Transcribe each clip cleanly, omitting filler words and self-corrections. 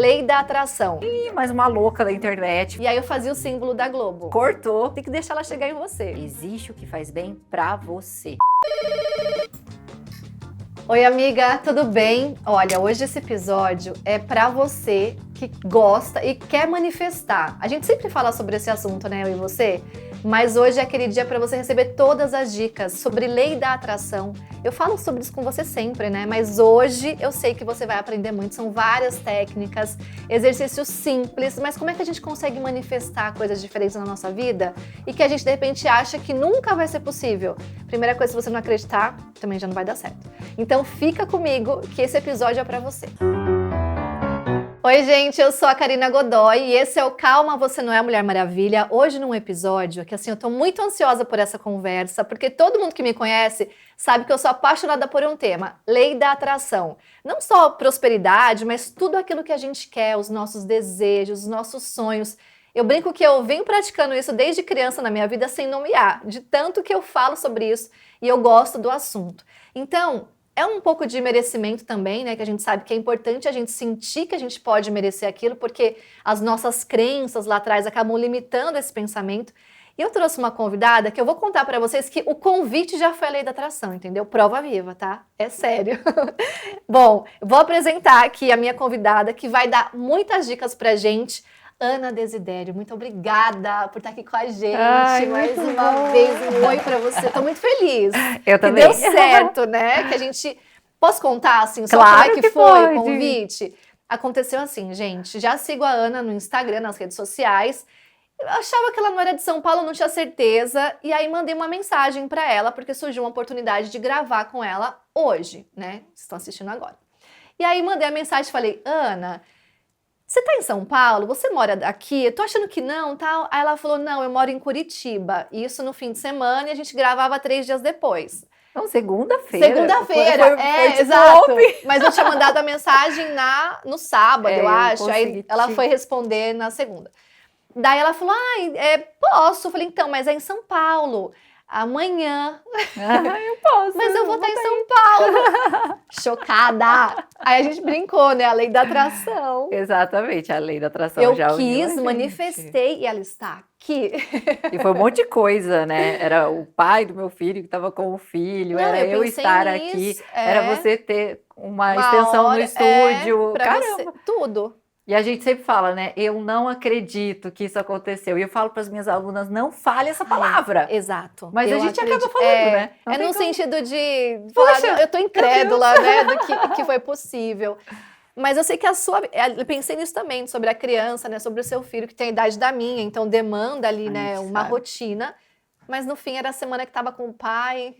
Lei da atração. Ih, mais uma louca da internet. E aí eu fazia o símbolo da Globo. Cortou. Tem que deixar ela chegar em você. Existe o que faz bem pra você. Oi, amiga, tudo bem? Olha, hoje esse episódio é pra você que gosta e quer manifestar. A gente sempre fala sobre esse assunto, né, eu e você? Mas hoje é aquele dia para você receber todas as dicas sobre lei da atração. Eu falo sobre isso com você sempre, né? Mas hoje eu sei que você vai aprender muito. São várias técnicas, exercícios simples, mas como é que a gente consegue manifestar coisas diferentes na nossa vida e que a gente de repente acha que nunca vai ser possível? Primeira coisa, se você não acreditar, também já não vai dar certo. Então fica comigo que esse episódio é para você. Oi, gente, eu sou a Karina Godoy e esse é o Calma, Você Não é a Mulher Maravilha. Hoje num episódio que, assim, eu tô muito ansiosa por essa conversa, porque todo mundo que me conhece sabe que eu sou apaixonada por um tema, lei da atração. Não só prosperidade, mas tudo aquilo que a gente quer, os nossos desejos, os nossos sonhos. Eu brinco que eu venho praticando isso desde criança na minha vida sem nomear, de tanto que eu falo sobre isso e eu gosto do assunto. Então, é um pouco de merecimento também, né? Que a gente sabe que é importante a gente sentir que a gente pode merecer aquilo, porque as nossas crenças lá atrás acabam limitando esse pensamento. E eu trouxe uma convidada que eu vou contar pra vocês que o convite já foi a lei da atração, entendeu? Prova viva, tá? É sério. Bom, eu vou apresentar aqui a minha convidada que vai dar muitas dicas pra gente. Ana Desidério, muito obrigada por estar aqui com a gente. Ai, mais uma vez, um oi pra você. Tô muito feliz. Eu Que também. deu certo, né? Que a gente... Posso contar, assim, só Claro como é que que foi pode. o convite? Aconteceu assim, gente, já sigo a Ana no Instagram, nas redes sociais. Eu achava que ela não era de São Paulo, não tinha certeza. E aí mandei uma mensagem pra ela, porque surgiu uma oportunidade de gravar com ela hoje, né? Vocês estão assistindo agora. E aí mandei a mensagem e falei, Ana... Você tá em São Paulo? Você mora aqui? Eu tô achando que não, tal. Aí ela falou, não, eu moro em Curitiba. Isso no fim de semana e a gente gravava 3 dias depois. Então, segunda-feira. Segunda-feira, Foi tipo exato. ontem. Mas eu tinha mandado a mensagem no sábado, eu acho. Aí consegui ela foi responder na segunda. Daí ela falou, posso. Eu falei, então, mas é em São Paulo. Amanhã. Eu posso. Mas eu vou estar em São Paulo. Chocada. Aí a gente brincou, né? A lei da atração. Exatamente, a lei da atração Eu já uniu a quis, gente. manifestei e ela está aqui. E foi um monte de coisa, né? Era o pai do meu filho que estava com o filho, Não, era eu eu pensei estar nisso, aqui, era você ter uma Uma extensão hora, no estúdio. pra Caramba! você, tudo. E a gente sempre fala, né? Eu não acredito que isso aconteceu. E eu falo para as minhas alunas, não fale essa palavra. Exato. Mas eu a gente acredito. acaba falando, né? Não É tem no como. sentido de falar, Poxa, não, eu tô incrédula, né, do que foi possível. Mas eu sei que eu pensei nisso também, sobre a criança, né, sobre o seu filho, que tem a idade da minha, então demanda ali, né, uma rotina. Mas no fim era a semana que tava com o pai.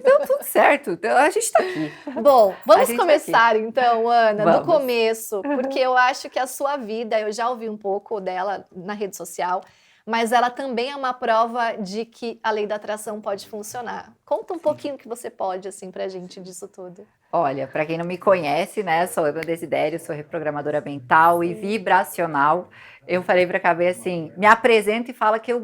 Deu tudo certo. Então, a gente tá aqui. Bom, vamos gente começar então, Ana, do Vamos. começo, porque eu acho que a sua vida, eu já ouvi um pouco dela na rede social, mas ela também é uma prova de que a lei da atração pode funcionar. Conta um pouquinho que você pode, assim, pra gente disso tudo. Olha, para quem não me conhece, né, sou Ana Desidério, sou reprogramadora mental e vibracional. Eu falei para a Cabê assim, me apresenta e fala que eu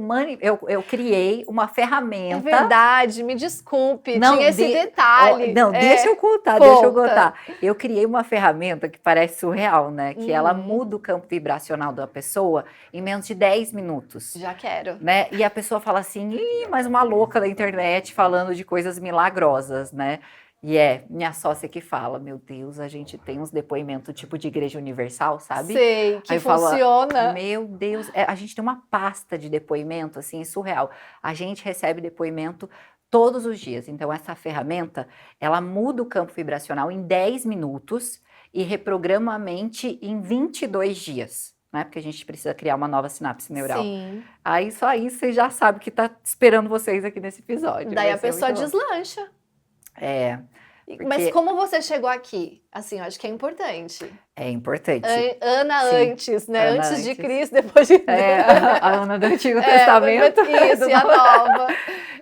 criei uma ferramenta. É verdade, me desculpe, Não, tinha esse detalhe. Deixa eu contar, conta. deixa eu contar. Eu criei uma ferramenta que parece surreal, né? Que ela muda o campo vibracional da pessoa em menos de 10 minutos. Já quero. Né? E a pessoa fala assim, ih, mais uma louca da internet falando de coisas milagrosas, né? E minha sócia que fala, meu Deus, a gente tem uns depoimentos tipo de igreja universal, sabe? Sei, que Aí eu falo, funciona. meu Deus, a gente tem uma pasta de depoimento, assim, surreal. A gente recebe depoimento todos os dias. Então, essa ferramenta, ela muda o campo vibracional em 10 minutos e reprograma a mente em 22 dias. Né? Porque a gente precisa criar uma nova sinapse neural. Sim. Aí, só aí, você já sabe o que tá esperando vocês aqui nesse episódio. Daí Vai a ser pessoa muito bom. deslancha. Mas Porque como você chegou aqui? Assim, eu acho que é importante. é importante. Ana Sim. antes, né? Ana antes de antes. Cristo, depois de A Ana do Antigo Testamento. Isso, e a nova.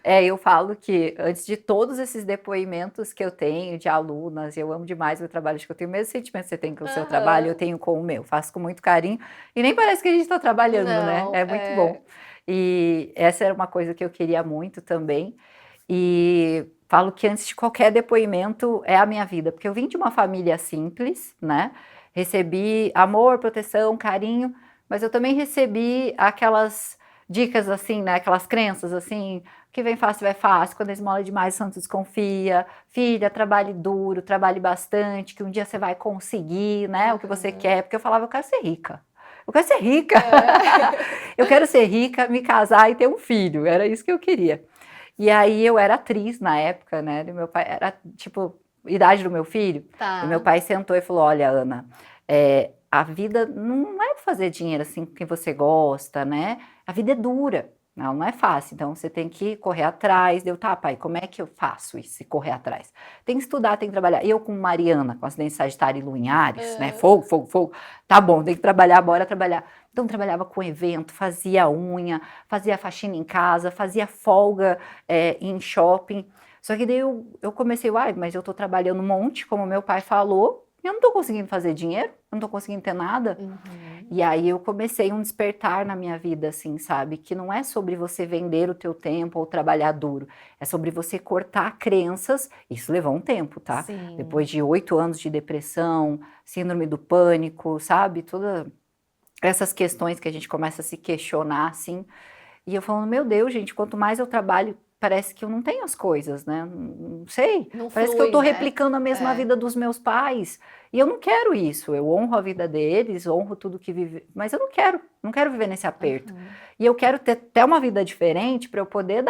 Eu falo que antes de todos esses depoimentos que eu tenho de alunas, eu amo demais o meu trabalho, acho que eu tenho o mesmo sentimento que você tem com o seu trabalho, eu tenho com o meu, faço com muito carinho, e nem parece que a gente está trabalhando, né? É muito bom. E essa era uma coisa que eu queria muito também, e falo que antes de qualquer depoimento é a minha vida, porque eu vim de uma família simples, né? recebi amor, proteção, carinho, mas eu também recebi aquelas dicas assim, né? Aquelas crenças assim, que vem fácil vai fácil, quando a esmola é demais, o santo desconfia. Filha, trabalhe duro, trabalhe bastante, que um dia você vai conseguir, né? O que você quer. Porque eu falava, eu quero ser rica. Eu quero ser rica. Eu quero ser rica, me casar e ter um filho. Era isso que eu queria. E aí eu era atriz na época, né? E meu pai era, tipo, idade do meu filho. Tá. E meu pai sentou e falou, olha, Ana, a vida não é fazer dinheiro assim com quem você gosta, né? A vida é dura. Não é fácil, então você tem que correr atrás. Deu, tá, pai, como é que eu faço isso, correr atrás? Tem que estudar, tem que trabalhar. Eu com Mariana, com acidente Sagitário e Lua em Áries, né? Fogo, fogo, fogo. Tá bom, tem que trabalhar, bora trabalhar. Então trabalhava com evento, fazia unha, fazia faxina em casa, fazia folga em shopping. Só que daí eu comecei, mas eu tô trabalhando um monte, como meu pai falou, e eu não tô conseguindo fazer dinheiro, não tô conseguindo ter nada. E aí eu comecei um despertar na minha vida, assim, sabe? Que não é sobre você vender o teu tempo ou trabalhar duro. É sobre você cortar crenças. Isso levou um tempo, tá? Sim. Depois de 8 anos de depressão, síndrome do pânico, sabe? Todas essas questões que a gente começa a se questionar, assim. E eu falando, meu Deus, gente, quanto mais eu trabalho, parece que eu não tenho as coisas, né? Não sei. Não Parece flui, que eu tô né? replicando a mesma vida dos meus pais. E eu não quero isso. Eu honro a vida deles, honro tudo que vive, mas eu não quero viver nesse aperto. E eu quero ter até uma vida diferente para eu poder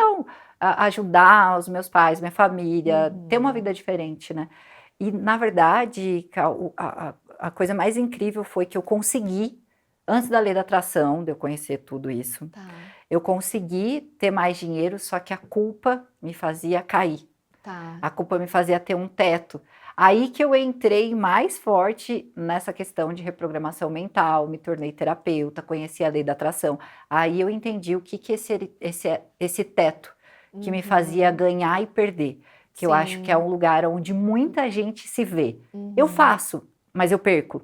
ajudar os meus pais, minha família, ter uma vida diferente, né? E, na verdade, a coisa mais incrível foi que eu consegui, antes da lei da atração, de eu conhecer tudo isso, Tá. eu consegui ter mais dinheiro, só que a culpa me fazia cair. Tá. A culpa me fazia ter um teto. Aí que eu entrei mais forte nessa questão de reprogramação mental, me tornei terapeuta, conheci a lei da atração. Aí eu entendi o que esse teto que me fazia ganhar e perder. Que eu acho que é um lugar onde muita gente se vê. Eu faço, mas eu perco.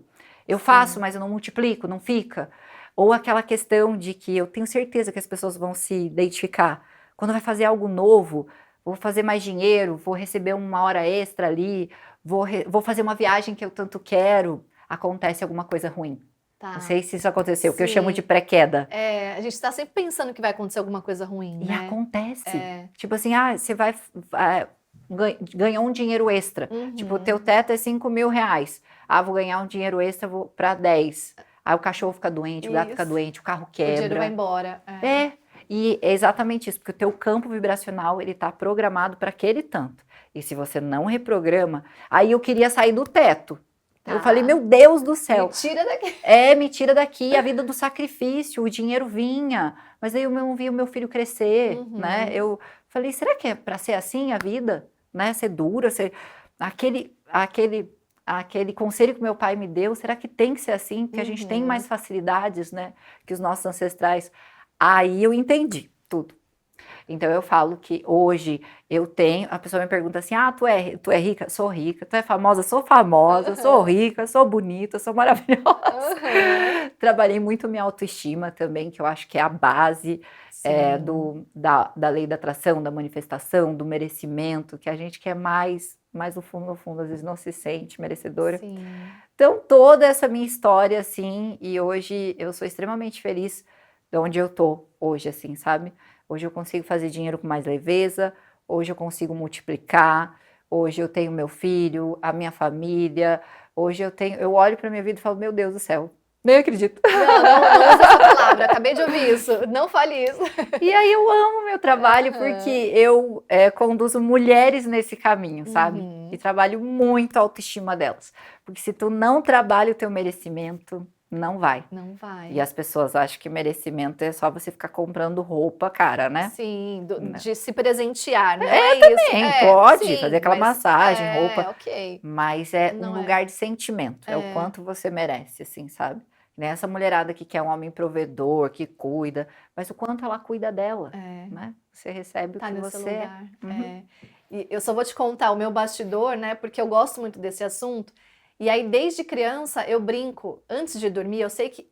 Eu faço, mas eu não multiplico, não fica. Ou aquela questão de que eu tenho certeza que as pessoas vão se identificar. Quando vai fazer algo novo, vou fazer mais dinheiro, vou receber uma hora extra ali, vou fazer uma viagem que eu tanto quero, acontece alguma coisa ruim. Tá. Não sei se isso aconteceu, Sim. que eu chamo de pré-queda. A gente tá sempre pensando que vai acontecer alguma coisa ruim, E né? acontece. Tipo assim, você vai ganhou um dinheiro extra. Tipo, o teu teto é 5 mil reais. Vou ganhar um dinheiro extra para 10. Aí o cachorro fica doente, o gato fica doente, o carro quebra. O dinheiro vai embora. E é exatamente isso, porque o teu campo vibracional, ele tá programado para aquele tanto. E se você não reprograma, aí eu queria sair do teto. Eu falei, meu Deus do céu. Me tira daqui. Me tira daqui, a vida do sacrifício, o dinheiro vinha. Mas aí eu não vi o meu filho crescer, né? Eu falei, será que é para ser assim a vida? Né? Ser dura, ser... Aquele conselho que meu pai me deu, será que tem que ser assim? Porque a gente tem mais facilidades, né? Que os nossos ancestrais. Aí eu entendi tudo. Então eu falo que hoje eu tenho, a pessoa me pergunta assim, tu é rica? Sou rica. Tu é famosa? Sou famosa. Sou rica, sou bonita, sou maravilhosa. Trabalhei muito minha autoestima também, que eu acho que é a base da lei da atração, da manifestação, do merecimento, que a gente quer mais no fundo, às vezes não se sente merecedora. Sim. Então toda essa minha história, assim, e hoje eu sou extremamente feliz de onde eu tô hoje, assim, sabe? Hoje eu consigo fazer dinheiro com mais leveza, hoje eu consigo multiplicar, hoje eu tenho meu filho, a minha família, hoje eu olho pra minha vida e falo, meu Deus do céu, nem acredito. Não usa essa palavra, acabei de ouvir isso, não fale isso. E aí eu amo meu trabalho porque eu conduzo mulheres nesse caminho, sabe? E trabalho muito a autoestima delas. Porque se tu não trabalha o teu merecimento, não vai. Não vai. E as pessoas acham que merecimento é só você ficar comprando roupa cara, né? Sim, de se presentear, né? Também, pode sim, fazer aquela massagem, roupa. Ok. Mas é Não um lugar de sentimento, é o quanto você merece, assim, sabe? Nessa mulherada que quer um homem provedor, que cuida, mas o quanto ela cuida dela, né? Você recebe o que nesse você lugar. E eu só vou te contar o meu bastidor, né? Porque eu gosto muito desse assunto. E aí, desde criança, eu brinco, antes de dormir,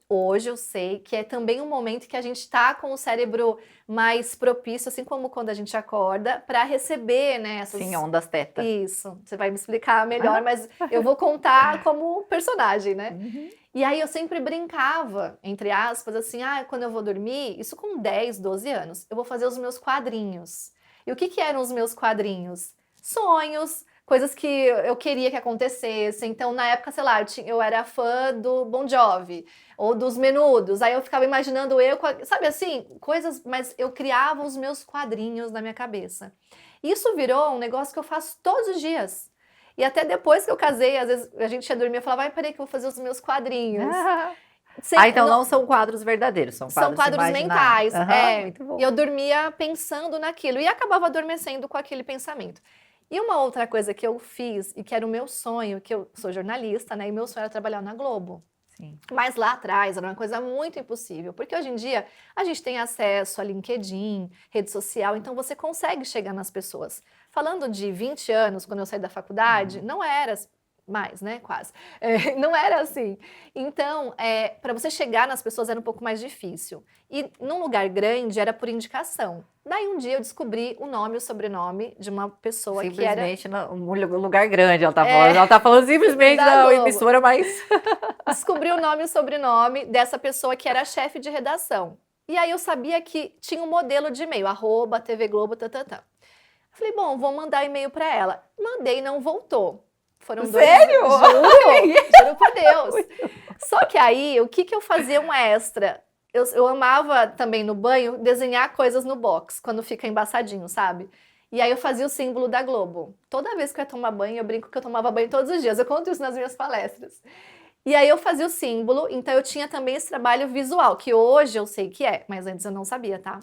hoje eu sei que é também um momento que a gente tá com o cérebro mais propício, assim como quando a gente acorda, para receber, né, essas... Sim, ondas teta. Isso, você vai me explicar melhor, mas eu vou contar como personagem, né? Uhum. E aí eu sempre brincava, entre aspas, assim, quando eu vou dormir, isso com 10, 12 anos, eu vou fazer os meus quadrinhos. E o que que eram os meus quadrinhos? Sonhos, coisas que eu queria que acontecessem. Então, na época, sei lá, eu era fã do Bon Jovi, ou dos Menudos. Aí eu ficava imaginando sabe assim, coisas, mas eu criava os meus quadrinhos na minha cabeça. Isso virou um negócio que eu faço todos os dias. E até depois que eu casei, às vezes a gente ia dormir, eu falava, peraí que eu vou fazer os meus quadrinhos. Então não são quadros verdadeiros, são quadros mentais. Muito bom. E eu dormia pensando naquilo e acabava adormecendo com aquele pensamento. E uma outra coisa que eu fiz e que era o meu sonho, que eu sou jornalista, né? E meu sonho era trabalhar na Globo. Sim. Mas lá atrás era uma coisa muito impossível, porque hoje em dia a gente tem acesso a LinkedIn, rede social, então você consegue chegar nas pessoas. Falando de 20 anos, quando eu saí da faculdade, não era mais, né? Quase. Não era assim. Então, para você chegar nas pessoas era um pouco mais difícil. E num lugar grande era por indicação. Daí um dia eu descobri o nome e o sobrenome de uma pessoa que era... Simplesmente um lugar grande, ela tá falando. Ela tá falando simplesmente da emissora, mas... Descobri o nome e o sobrenome dessa pessoa que era chefe de redação. E aí eu sabia que tinha um modelo de e-mail, @tvglobo, Falei, bom, vou mandar e-mail para ela. Mandei e não voltou. Foram Sério? Juro por Deus. Só que aí, o que eu fazia um extra? Eu amava também no banho desenhar coisas no box, quando fica embaçadinho, sabe? E aí eu fazia o símbolo da Globo. Toda vez que eu ia tomar banho, eu brinco que eu tomava banho todos os dias. Eu conto isso nas minhas palestras. E aí eu fazia o símbolo, então eu tinha também esse trabalho visual, que hoje eu sei que é, mas antes eu não sabia, tá?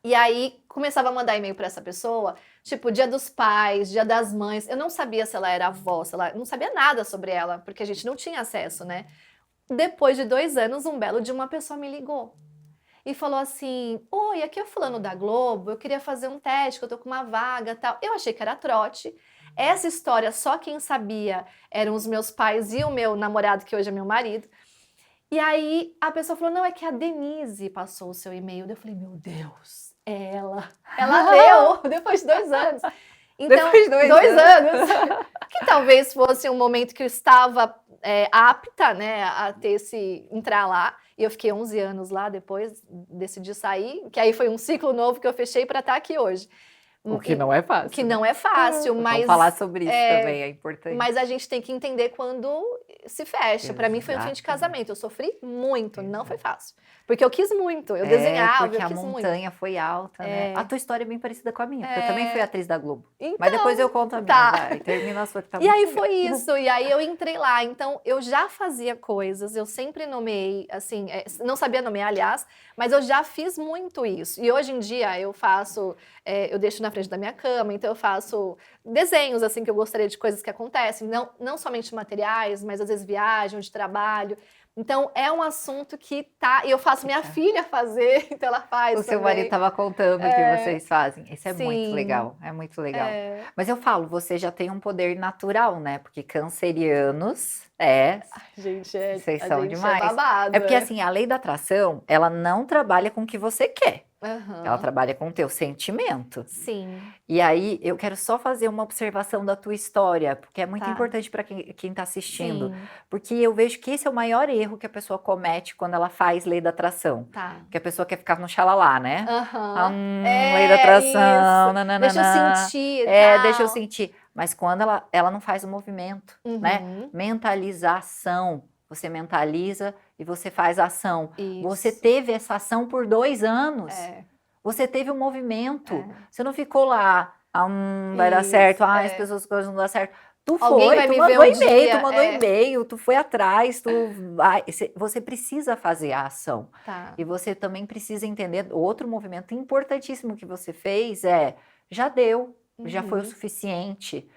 E aí começava a mandar e-mail para essa pessoa, tipo Dia dos Pais, Dia das Mães. Eu não sabia se ela era avó, não sabia nada sobre ela, porque a gente não tinha acesso, né? Depois de 2 anos, um belo dia, uma pessoa me ligou e falou assim: oi, aqui é o fulano da Globo, eu queria fazer um teste, que eu tô com uma vaga e tal. Eu achei que era trote. Essa história, só quem sabia eram os meus pais e o meu namorado, que hoje é meu marido. E aí a pessoa falou: não, é que a Denise passou o seu e-mail. Eu falei: meu Deus, é ela. Ela deu, depois de 2 anos. Então, depois de 2 anos. Que talvez fosse um momento que eu estava apta, né, a entrar lá. E eu fiquei 11 anos lá, depois decidi sair, que aí foi um ciclo novo que eu fechei para estar aqui hoje. O que não é fácil. Que não é fácil, mas... Vamos falar sobre isso também, é importante. Mas a gente tem que entender quando se fecha. Para mim foi um fim de casamento, eu sofri muito, não foi fácil. Porque eu quis muito, eu desenhava, porque eu quis a muito. montanha foi alta, né? A tua história é bem parecida com a minha, porque eu também fui atriz da Globo. Então, mas depois eu conto a minha, vai, termina a sua que tá E muito aí legal. foi isso, e aí eu entrei lá, então eu já fazia coisas, eu sempre nomeei, assim, não sabia nomear, aliás, mas eu já fiz muito isso. E hoje em dia eu faço, eu deixo na frente da minha cama, então eu faço desenhos, assim, que eu gostaria de coisas que acontecem, não somente materiais, mas às vezes viagem, de trabalho. Então, é um assunto que e eu faço minha filha fazer, então ela faz. O seu também. marido estava contando que vocês fazem. Isso é Sim. muito legal, é muito legal. Mas eu falo, você já tem um poder natural, né? Porque cancerianos, Ai, gente, vocês são demais. É babado. É porque assim, a lei da atração, ela não trabalha com o que você quer. Uhum. Ela trabalha com o teu sentimento. Sim. E aí, eu quero só fazer uma observação da tua história, porque é muito importante para quem está assistindo. Sim. Porque eu vejo que esse é o maior erro que a pessoa comete quando ela faz lei da atração. Tá. Que a pessoa quer ficar no xalalá, né? Uhum. Lei da atração, nananana. Deixa eu sentir. Deixa eu sentir. Mas quando ela não faz o movimento, né? Mentalização. Você mentaliza e você faz ação. Isso. Você teve essa ação por 2 anos. Você teve um movimento. Você não ficou lá, vai dar certo, as pessoas coisas não dão certo. Tu foi, tu mandou e-mail, tu mandou e-mail, tu foi atrás, você precisa fazer a ação. Tá. E você também precisa entender, outro movimento importantíssimo que você fez já deu, já foi o suficiente.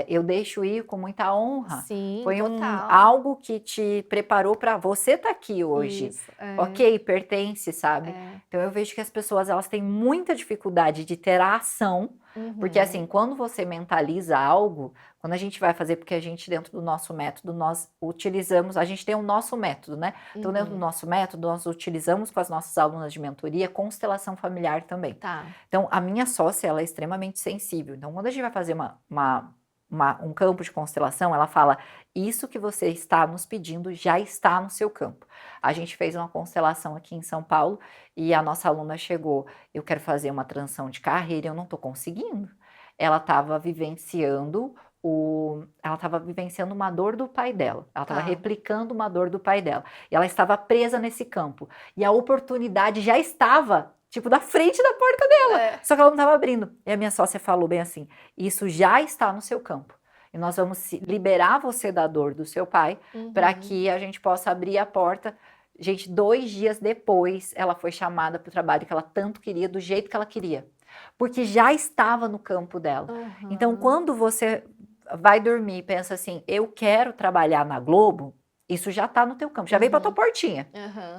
Eu deixo ir com muita honra. Sim, foi total. algo que te preparou para você estar aqui hoje. Isso, Ok, pertence, sabe? Então eu vejo que as pessoas elas têm muita dificuldade de ter a ação Porque assim, quando você mentaliza algo, quando a gente vai fazer, porque a gente dentro do nosso método, nós utilizamos, a gente tem o nosso método, né? Então dentro do nosso método, nós utilizamos com as nossas alunas de mentoria constelação familiar também. Tá. Então a minha sócia, ela é extremamente sensível. Então quando a gente vai fazer um campo de constelação, ela fala, isso que você está nos pedindo já está no seu campo. A gente fez uma constelação aqui em São Paulo e a nossa aluna chegou, eu quero fazer uma transição de carreira, eu não estou conseguindo. Ela estava vivenciando uma dor do pai dela, ela estava replicando uma dor do pai dela, e ela estava presa nesse campo, e a oportunidade já estava tipo, da frente da porta dela. Só que ela não estava abrindo. E a minha sócia falou bem assim, isso já está no seu campo. E nós vamos liberar você da dor do seu pai para que a gente possa abrir a porta. Gente, 2 dias depois, ela foi chamada para o trabalho que ela tanto queria, do jeito que ela queria. Porque já estava no campo dela. Então, quando você vai dormir e pensa assim, eu quero trabalhar na Globo, isso já está no teu campo, já veio para tua portinha.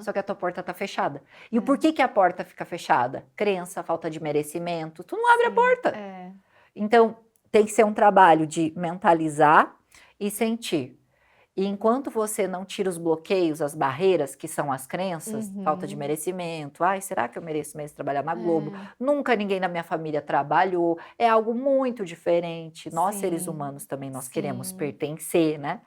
Só que a tua porta está fechada. E o porquê que a porta fica fechada? Crença, falta de merecimento, tu não abre a porta. Então, tem que ser um trabalho de mentalizar e sentir. E enquanto você não tira os bloqueios, as barreiras, que são as crenças, falta de merecimento, ai, será que eu mereço mesmo trabalhar na Globo? Nunca ninguém na minha família trabalhou, é algo muito diferente. Nós, seres humanos, também nós queremos pertencer, né?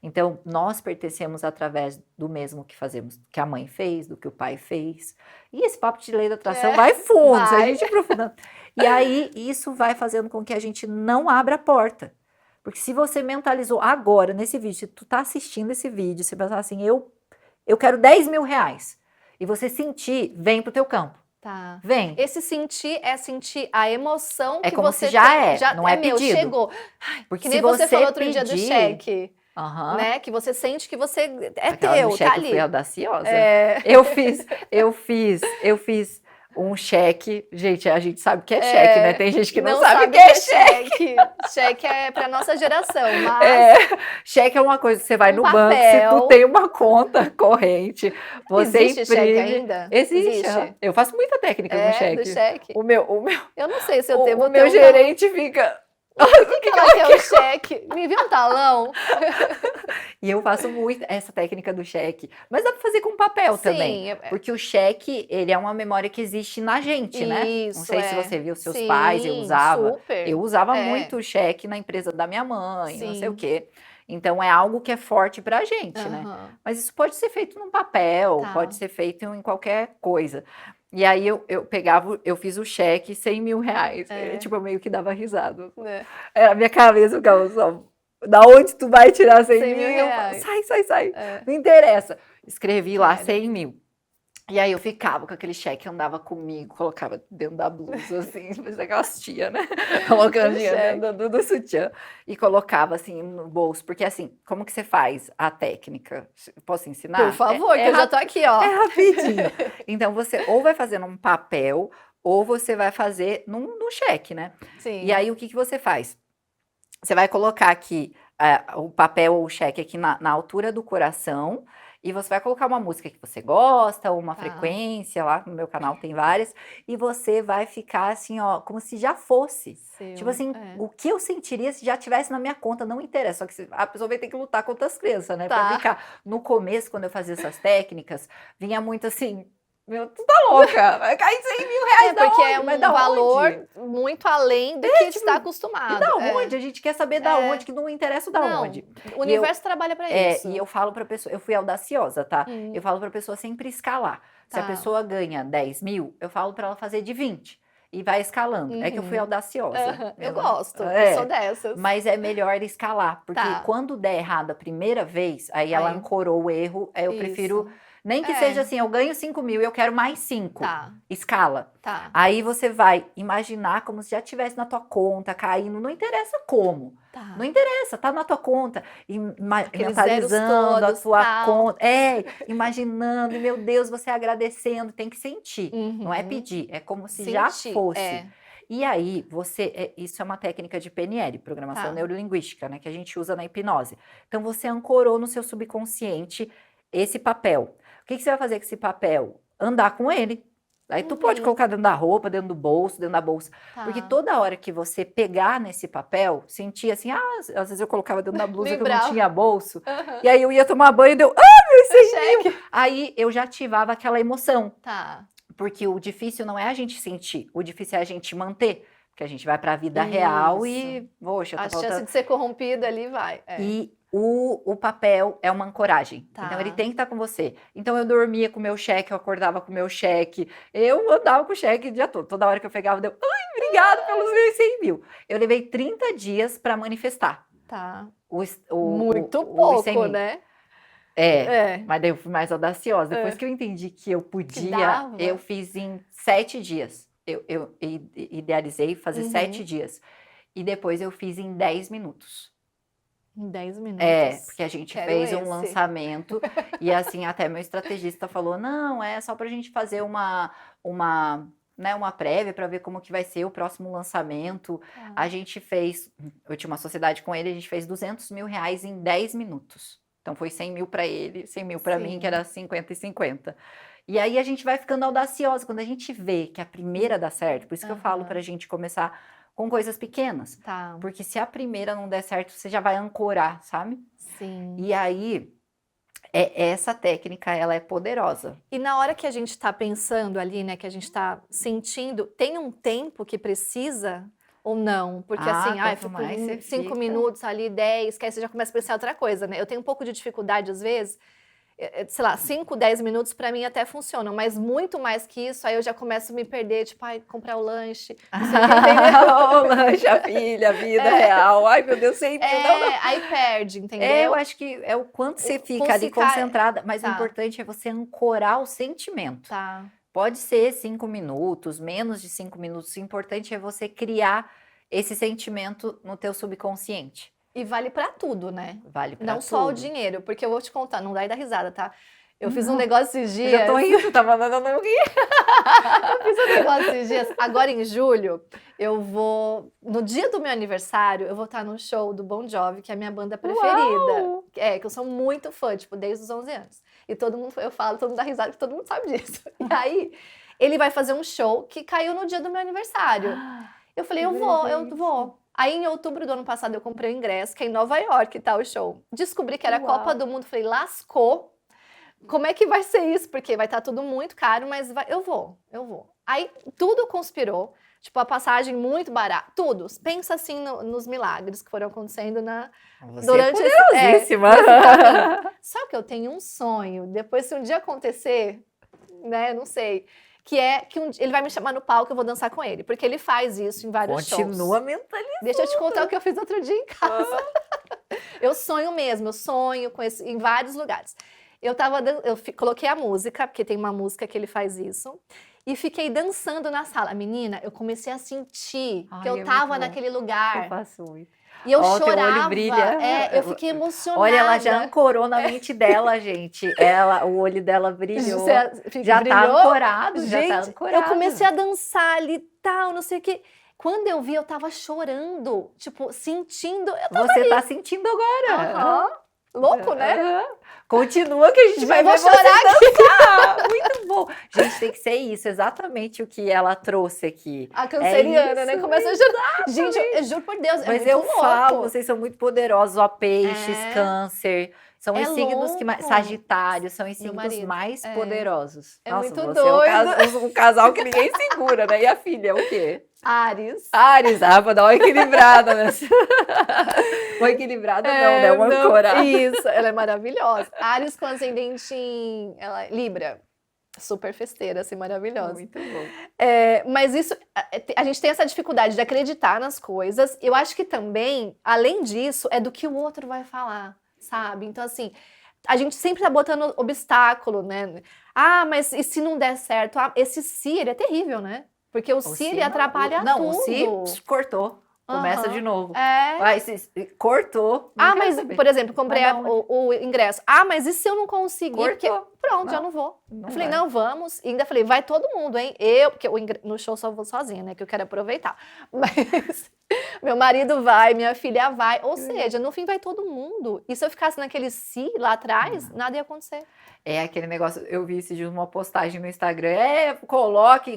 Então, nós pertencemos através do mesmo que fazemos, que a mãe fez, do que o pai fez. E esse papo de lei da atração vai fundo, se a gente aprofundar. E aí, isso vai fazendo com que a gente não abra a porta. Porque se você mentalizou agora, nesse vídeo, se tu tá assistindo esse vídeo, você pensar assim, eu quero 10 mil reais. E você sentir, vem pro teu campo. Tá. Vem. Esse sentir é sentir a emoção que como você se já tem. já não é meu, pedido. chegou. Porque que nem se você falou outro dia do pedir, cheque. Né? Que você sente que você é aquela teu, do cheque, tá ali. Eu fui audaciosa. Eu fiz um cheque. Gente, a gente sabe o que é cheque, né? Tem gente que não sabe o que é cheque. Cheque é pra nossa geração, mas... Cheque é uma coisa que você vai no papel. banco, se tu tem uma conta corrente, você Existe imprime. cheque ainda? Existe. Eu faço muita técnica com cheque. Do cheque. O meu, eu não sei se eu tenho. O meu gerente fica... O que ela quer o cheque? Me viu um talão? E eu faço muito essa técnica do cheque. Mas dá pra fazer com papel também. Porque o cheque, ele é uma memória que existe na gente, né? Não sei se você viu seus pais, eu usava. Super. Eu usava muito o cheque na empresa da minha mãe, não sei o quê. Então, é algo que é forte pra gente, né? Mas isso pode ser feito num papel, pode ser feito em qualquer coisa. E aí eu fiz o cheque 100 mil reais. Tipo, eu meio que dava risada. Era a minha cabeça, ficava só, da onde tu vai tirar 100 mil reais? Sai. Não interessa. Escrevi lá 100 mil. E aí eu ficava com aquele cheque, andava comigo, colocava dentro da blusa, assim, aquelas tia, né? Colocando dinheiro dentro do sutiã. E colocava, assim, no bolso. Porque, assim, como que você faz a técnica? Posso ensinar? Por favor, que eu já tô aqui, ó. É rapidinho. Então, você ou vai fazer num papel, ou você vai fazer num cheque, né? Sim. E aí, o que você faz? Você vai colocar aqui o papel ou o cheque aqui na altura do coração, e você vai colocar uma música que você gosta, ou uma frequência, lá no meu canal tem várias, e você vai ficar assim, ó, como se já fosse. Tipo assim, o que eu sentiria se já tivesse na minha conta, não interessa, só que a pessoa vai ter que lutar contra as crianças, né? Pra ficar. No começo, quando eu fazia essas técnicas, vinha muito assim, meu, tu tá louca, vai cair 100 mil reais porque onde? é um valor muito além do que está acostumado. E da onde? A gente quer saber da onde, que não interessa da onde. O universo trabalha pra isso. E eu falo pra pessoa, eu fui audaciosa, tá? Eu falo pra pessoa sempre escalar. Se a pessoa ganha 10 mil, eu falo pra ela fazer de 20. E vai escalando. É que eu fui audaciosa. Eu gosto, eu sou dessas. Mas é melhor escalar. Porque quando der errado a primeira vez, aí ela ancorou o erro, aí eu prefiro... Nem que seja assim, eu ganho 5 mil e eu quero mais 5. Escala. Aí você vai imaginar como se já estivesse na tua conta, caindo. Não interessa como. Não interessa, tá na tua conta. Mentalizando a tua conta. Imaginando. E, meu Deus, você agradecendo. Tem que sentir. Não é pedir. É como se já fosse. E aí, isso é uma técnica de PNL, Programação Neurolinguística, né? Que a gente usa na hipnose. Então, você ancorou no seu subconsciente esse papel. O que você vai fazer com esse papel? Andar com ele. Aí tu pode colocar dentro da roupa, dentro do bolso, dentro da bolsa. Tá. Porque toda hora que você pegar nesse papel, sentia assim, às vezes eu colocava dentro da blusa que eu não Lembrava. tinha bolso. Aham. E aí eu ia tomar banho e deu, meu 100 mil! Cheque. Aí eu já ativava aquela emoção. Tá. Porque o difícil não é a gente sentir, o difícil é a gente manter. Porque a gente vai pra vida real e, poxa, tá A chance faltando. de ser corrompida ali vai. E o papel é uma ancoragem. Tá. Então, ele tem que estar com você. Então, eu dormia com o meu cheque, eu acordava com o meu cheque. Eu andava com o cheque o dia todo. Toda hora que eu pegava, deu, obrigado pelos meus 100 mil. Eu levei 30 dias para manifestar. Tá. Muito pouco, né? Mas daí eu fui mais audaciosa. Depois que eu entendi que eu podia, eu fiz em 7 dias. Eu idealizei fazer 7 dias. E depois eu fiz em 10 minutos. Em 10 minutos. Porque a gente Quero fez um esse. lançamento e assim, até meu estrategista falou, não, é só pra gente fazer uma prévia para ver como que vai ser o próximo lançamento. A gente fez, eu tinha uma sociedade com ele, a gente fez 200 mil reais em 10 minutos. Então foi 100 mil para ele, 100 mil para mim, que era 50 e 50. E aí a gente vai ficando audaciosa, quando a gente vê que a primeira dá certo, por isso que eu falo pra gente começar com coisas pequenas. Tá. Porque se a primeira não der certo, você já vai ancorar, sabe? Sim. E aí, essa técnica, ela é poderosa. E na hora que a gente tá pensando ali, né, que a gente tá sentindo, tem um tempo que precisa ou não? Porque assim, eu quanto fico mais você 5 fica. minutos ali, 10, que aí você já começa a pensar outra coisa, né? Eu tenho um pouco de dificuldade às vezes, sei lá, 5, 10 minutos pra mim até funcionam, mas muito mais que isso, aí eu já começo a me perder, tipo, comprar o lanche, não sei o que, entendeu? O lanche, a filha, a vida real. Ai, meu Deus, 100 mil. Aí perde, entendeu? Eu acho que é o quanto você fica ali concentrada, mas o importante é você ancorar o sentimento. Tá. Pode ser 5 minutos, menos de 5 minutos, o importante é você criar esse sentimento no teu subconsciente. E vale pra tudo, né? Vale pra tudo. Não só o dinheiro, porque eu vou te contar, não dá dar risada, tá? Eu fiz um negócio esses dias. Eu já tô rindo, tá mandando eu não rir. Eu fiz um negócio esses dias. Agora em julho, eu vou. No dia do meu aniversário, eu vou estar no show do Bon Jovi, que é a minha banda preferida. Uau! Que eu sou muito fã, tipo, desde os 11 anos. E todo mundo, eu falo, todo mundo dá risada, que todo mundo sabe disso. E aí, ele vai fazer um show que caiu no dia do meu aniversário. Eu falei, eu vou. Aí, em outubro do ano passado, eu comprei o ingresso, que é em Nova York, tá, o show. Descobri que era a Copa do Mundo, falei, lascou. Como é que vai ser isso? Porque vai estar tudo muito caro, mas eu vou. Aí, tudo conspirou. Tipo, a passagem muito barata, tudo. Pensa assim nos milagres que foram acontecendo durante poderosíssima. Só que eu tenho um sonho, depois se um dia acontecer, né, não sei... Que é que ele vai me chamar no palco, eu vou dançar com ele. Porque ele faz isso em vários shows. Continua mentalizando. Deixa eu te contar o que eu fiz outro dia em casa. Eu sonho mesmo, eu sonho com em vários lugares. Eu coloquei a música, porque tem uma música que ele faz isso. E fiquei dançando na sala. Menina, eu comecei a sentir que eu tava naquele lugar. Eu faço muito. E eu chorava. Teu olho brilha. Eu fiquei emocionada. Olha, ela já ancorou na mente dela, gente. O olho dela brilhou. Já tá ancorado, gente, já tá ancorado. Eu comecei a dançar ali e tal, não sei o quê. Quando eu vi, eu tava chorando. Tipo, sentindo. Você tá sentindo agora. Louco, né? Continua que a gente vai ver chorar aqui. Muito bom. Gente, tem que ser isso, exatamente o que ela trouxe aqui. A canceriana, né? Começa a chorar. Gente, eu juro por Deus, mas eu falo, vocês são muito poderosos. Ó, peixes, câncer, são os signos que mais... Sagitário, são os signos mais poderosos. É nossa, muito você doido. É um casal que ninguém segura, né? E a filha, o quê? Áries, pra dar uma equilibrada nessa. Uma equilibrada não, né? Uma ancorada. Isso, ela é maravilhosa. Áries com ascendente em Libra. Super festeira, assim, maravilhosa. Muito bom. Mas isso, a gente tem essa dificuldade de acreditar nas coisas. Eu acho que também, além disso, é do que o outro vai falar, sabe? Então, assim, a gente sempre tá botando obstáculo, né? Mas e se não der certo? Esse se, ele é terrível, né? Porque o se, ele atrapalha tudo. Não, o se cortou. Começa de novo. Cortou. Mas, por exemplo, comprei o ingresso. Mas e se eu não conseguir? Cortou. Pronto, já Não, não vou. não Eu falei, vai. não, vamos. E ainda falei, vai todo mundo, hein? Porque no show só vou sozinha, né? Que eu quero aproveitar. Mas meu marido vai, minha filha vai. Ou Que legal. seja, no fim vai todo mundo. E se eu ficasse naquele si lá atrás, Não. nada ia acontecer. É aquele negócio, eu vi esse dia uma postagem no Instagram,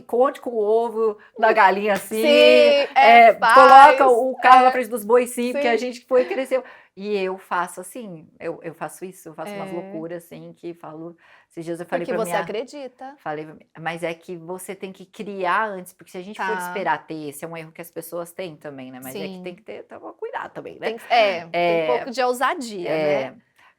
conte com o ovo da galinha Sim, assim, coloca faz. o carro na frente dos bois sim, porque a Sim. gente foi e cresceu. E eu faço assim, eu faço isso, eu faço umas É, loucuras assim, que falo, esses dias eu falei porque pra você minha, acredita. falei, mas é que você tem que criar antes, porque se a gente for Tá. esperar ter, esse é um erro que as pessoas têm também, né, mas é que tem Sim. que ter, tomar cuidado também, né. Tem um pouco É, de ousadia, né? é,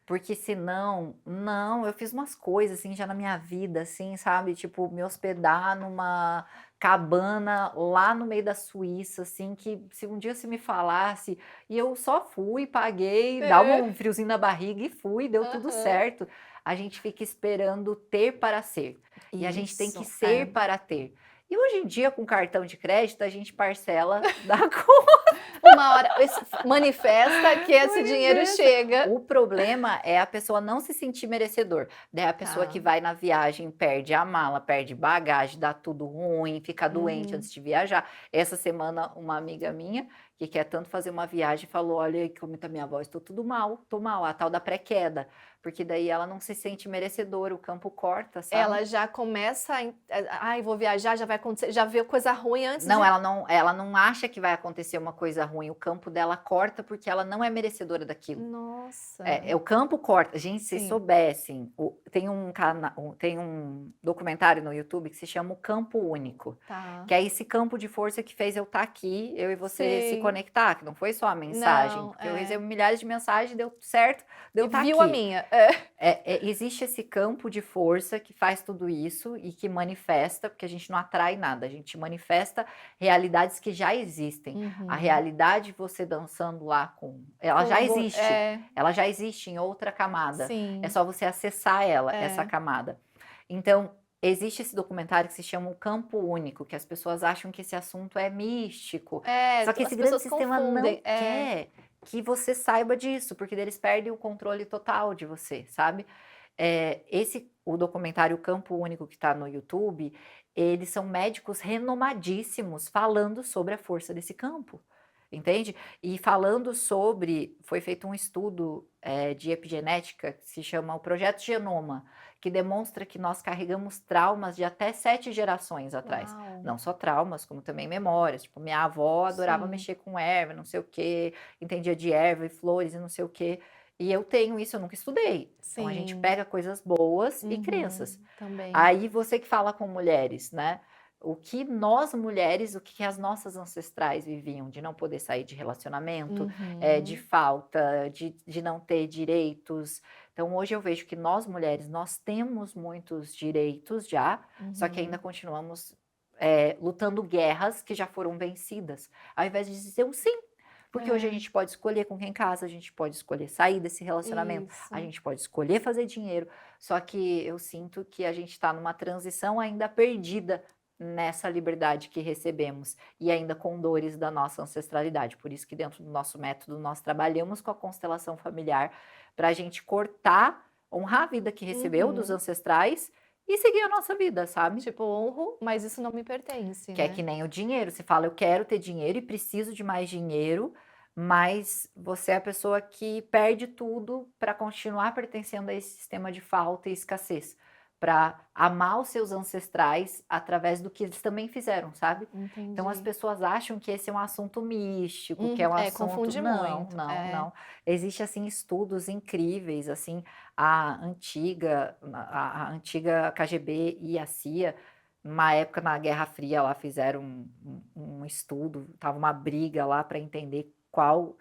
porque senão, não, eu fiz umas coisas assim já na minha vida, assim, sabe? Tipo, me hospedar numa cabana lá no meio da Suíça, assim, que se um dia você me falasse, e eu só fui, paguei, dá É. um friozinho na barriga e fui, deu tudo Aham. certo. A gente fica esperando ter para ser. E a gente tem que Isso, ser é. para ter. E hoje em dia, com cartão de crédito, a gente parcela da conta. Uma hora manifesta que esse dinheiro Manifesta. chega. O problema é a pessoa não se sentir merecedor. Daí a pessoa que Tá. vai na viagem perde a mala, perde bagagem, dá tudo ruim, fica doente Uhum. antes de viajar. Essa semana, uma amiga minha, que quer tanto fazer uma viagem, falou: Olha, como tá minha voz, tô tudo mal, tô mal, a tal da pré-queda. Porque daí ela não se sente merecedora, o campo corta, sabe? Ela já começa ai, vou viajar, já vai acontecer, já vê coisa ruim antes Não, de. ela não acha que vai acontecer uma coisa ruim. O campo dela corta porque ela não é merecedora daquilo. Nossa. O campo corta. Gente, se vocês Sim. soubessem, tem um documentário no YouTube que se chama O Campo Único, Tá. que é esse campo de força que fez eu estar aqui, eu e você se Sim. conectar, que não foi só a mensagem, Não, porque eu recebo milhares de mensagens, deu certo, de eu E estar viu a aqui. minha. Existe esse campo de força que faz tudo isso e que manifesta, porque a gente não atrai nada, a gente manifesta realidades que já existem. A Uhum. realidade, você dançando lá ela já existe. Ela já existe em outra camada. Sim. É só você acessar ela, É. essa camada. Então, existe esse documentário que se chama O Campo Único, que as pessoas acham que esse assunto é místico. Só que esse As grande pessoas sistema não confundem. quer que você saiba disso, porque daí eles perdem o controle total de você, sabe? O documentário Campo Único que está no YouTube, eles são médicos renomadíssimos falando sobre a força desse campo. Entende? E falando sobre, foi feito um estudo de epigenética que se chama o Projeto Genoma, que demonstra que nós carregamos traumas de até 7 gerações atrás. Uau. Não só traumas, como também memórias. Tipo, minha avó adorava Sim. mexer com erva, não sei o quê, entendia de erva e flores e não sei o quê. E eu tenho isso, eu nunca estudei. Então a gente Sim. pega coisas boas e Uhum. crenças. Também. Aí você que fala com mulheres, né? O que nós mulheres, o que as nossas ancestrais viviam de não poder sair de relacionamento, de Uhum. falta, de não ter direitos. Então hoje eu vejo que nós mulheres, nós temos muitos direitos já, só que ainda Uhum. continuamos lutando guerras que já foram vencidas, ao invés de dizer um sim. Porque hoje a gente pode escolher com quem casa, a gente pode escolher sair desse relacionamento, a Isso. gente pode escolher fazer dinheiro. Só que eu sinto que a gente está numa transição ainda perdida nessa liberdade que recebemos e ainda com dores da nossa ancestralidade. Por isso que dentro do nosso método nós trabalhamos com a constelação familiar para a gente cortar, honrar a vida que recebeu dos Uhum. ancestrais e seguir a nossa vida, sabe? Tipo, honro, mas isso não me pertence, Que é né? que nem o dinheiro. Você fala, eu quero ter dinheiro e preciso de mais dinheiro, mas você é a pessoa que perde tudo para continuar pertencendo a esse sistema de falta e escassez, para amar os seus ancestrais através do que eles também fizeram, sabe? Então as Entendi. pessoas acham que esse é um assunto místico, que é um assunto. Confunde Não, muito. não, não. Existe assim estudos incríveis, assim, a antiga KGB e a CIA, uma época na Guerra Fria lá fizeram um estudo, tava uma briga lá para entender qual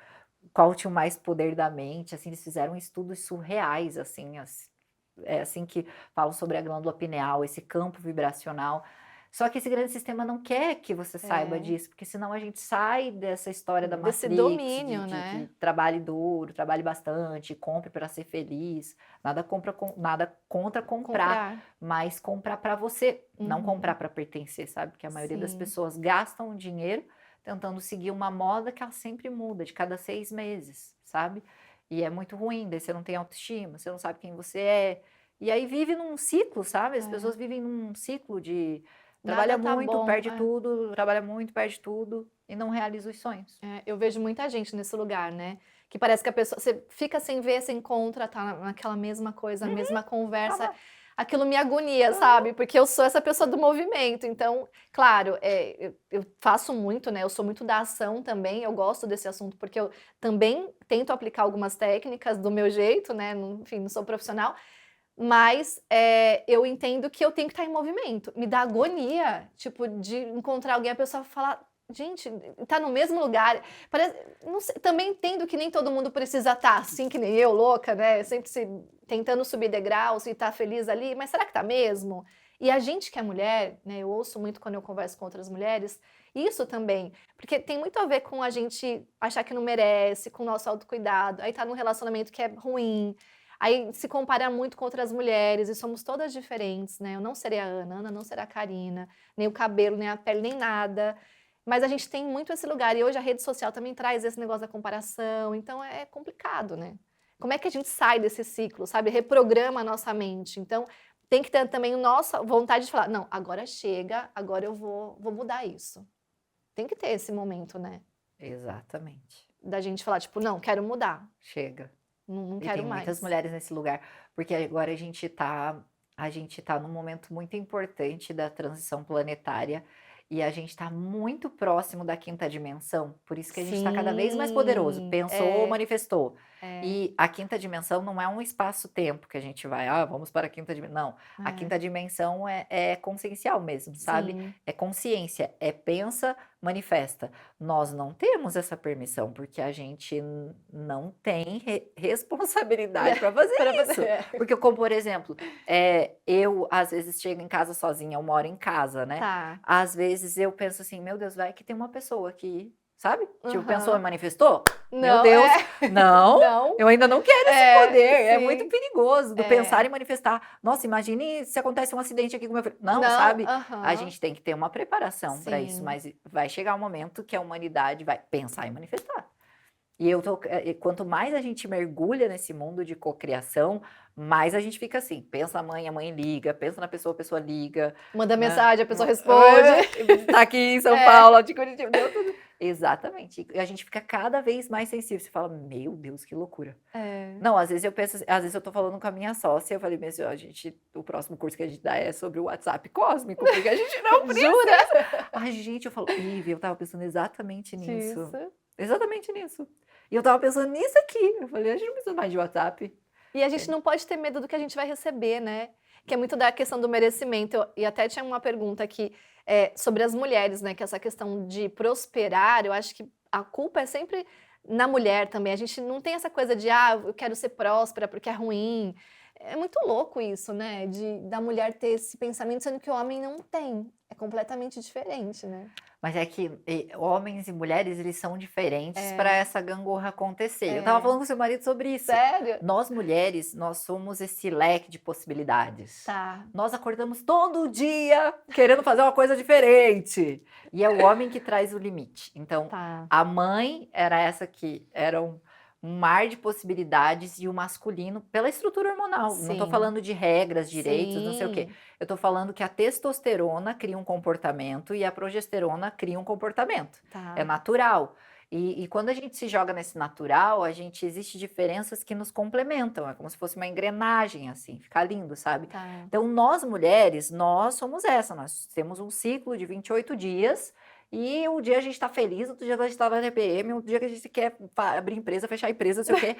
tinha o mais poder da mente, assim, eles fizeram estudos surreais, assim, assim que falam sobre a glândula pineal, esse campo vibracional. Só que esse grande sistema não quer que você saiba disso, porque senão a gente sai dessa história da Desse Matrix, domínio, de né? que trabalhe duro, trabalhe bastante, compre para ser feliz. Nada contra comprar, mas comprar para você, não Uhum. comprar para pertencer, sabe? Porque a maioria das Sim. pessoas gastam dinheiro tentando seguir uma moda que ela sempre muda, de cada 6 meses, sabe? E é muito ruim, daí você não tem autoestima, você não sabe quem você é. E aí vive num ciclo, sabe? As É. pessoas vivem num ciclo de Nada trabalha tá muito, bom, perde é. tudo, trabalha muito, perde tudo e não realiza os sonhos. Eu vejo muita gente nesse lugar, né? Que parece que a pessoa, você fica sem ver, se encontra, tá naquela mesma coisa, mesma conversa. Tá. Aquilo me agonia, sabe? Porque eu sou essa pessoa do movimento. Então, claro, eu faço muito, né? Eu sou muito da ação também. Eu gosto desse assunto porque eu também tento aplicar algumas técnicas do meu jeito, né? Enfim, não sou profissional. Mas eu entendo que eu tenho que estar em movimento. Me dá agonia, tipo, de encontrar alguém, a pessoa falar, gente, tá no mesmo lugar. Parece, não sei, também entendo que nem todo mundo precisa estar assim, que nem eu, louca, né? Sempre tentando subir degraus e tá feliz ali, mas será que tá mesmo? E a gente que é mulher, né? Eu ouço muito quando eu converso com outras mulheres, isso também, porque tem muito a ver com a gente achar que não merece, com o nosso autocuidado, aí tá num relacionamento que é ruim. Aí se compara muito com outras mulheres e somos todas diferentes, né? Eu não serei a Ana, a Ana não será a Karina, nem o cabelo, nem a pele, nem nada. Mas a gente tem muito esse lugar. E hoje a rede social também traz esse negócio da comparação. Então é complicado, né? Como é que a gente sai desse ciclo, sabe? Reprograma a nossa mente. Então tem que ter também a nossa vontade de falar: não, agora chega, agora eu vou mudar isso. Tem que ter esse momento, né? Exatamente. Da gente falar, tipo, não, quero mudar. Chega. Não E quero tem muitas mais. mulheres nesse lugar, porque agora a gente tá num momento muito importante da transição planetária e a gente está muito próximo da quinta dimensão, por isso que a gente está cada vez mais poderoso. Sim, Pensou, manifestou. é, E a quinta dimensão não é um espaço-tempo que a gente vai, vamos para a quinta dimensão. Não, a quinta dimensão é consciencial mesmo, sabe? sim. É consciência, é pensa, manifesta. Nós não temos essa permissão, porque a gente não tem responsabilidade para fazer Pra isso. fazer. Porque, como por exemplo, eu às vezes chego em casa sozinha, eu moro em casa, né? Tá. Às vezes eu penso assim, meu Deus, vai que tem uma pessoa aqui, sabe? Tipo, pensou e Aham. manifestou? Meu Não, Deus, não, não. eu ainda não quero esse poder, é muito Sim. perigoso do É. pensar e manifestar. Nossa, imagine se acontece um acidente aqui com meu filho. Não, Não, sabe? A aham. gente tem que ter uma preparação para isso, Sim. mas vai chegar um momento que a humanidade vai pensar e manifestar. E quanto mais a gente mergulha nesse mundo de cocriação, mais a gente fica assim, pensa a mãe liga, pensa na pessoa, a pessoa liga, Manda né? mensagem, a pessoa responde. Tá aqui em São É. Paulo, de Curitiba, deu tudo. Exatamente. E a gente fica cada vez mais sensível. Você fala, meu Deus, que loucura. É. Não, às vezes eu penso, às vezes eu tô falando com a minha sócia, eu falei, mas o próximo curso que a gente dá é sobre o WhatsApp cósmico, porque a gente não precisa. Jura? Ai, gente, eu falo, Ivy, eu tava pensando exatamente nisso. Isso. Exatamente nisso. E eu tava pensando nisso aqui. Eu falei, a gente não precisa mais de WhatsApp. E a gente não pode ter medo do que a gente vai receber, né? Que é muito da questão do merecimento. E até tinha uma pergunta aqui sobre as mulheres, né? Que essa questão de prosperar, eu acho que a culpa é sempre na mulher também. A gente não tem essa coisa de, eu quero ser próspera porque é ruim. É muito louco isso, né? Da mulher ter esse pensamento, sendo que o homem não tem. É completamente diferente, né? Mas é que homens e mulheres, eles são diferentes É. para essa gangorra acontecer. Eu tava falando com seu marido sobre isso. Sério? Nós mulheres, nós somos esse leque de possibilidades. Tá. Nós acordamos todo dia querendo fazer uma coisa diferente. E é o homem que traz o limite. Então, Tá. a mãe era essa que era um mar de possibilidades e o masculino pela estrutura hormonal. Não tô Sim. falando de regras, direitos, não sei o quê. Sim. Eu tô falando que a testosterona cria um comportamento e a progesterona cria um comportamento. Tá. É natural. E quando a gente se joga nesse natural, existe diferenças que nos complementam. É como se fosse uma engrenagem, assim, fica lindo, sabe? Tá. Então, nós mulheres, nós somos nós temos um ciclo de 28 dias e um dia a gente tá feliz, outro dia a gente tá na TPM, outro dia que a gente quer abrir empresa, fechar empresa, não sei o quê.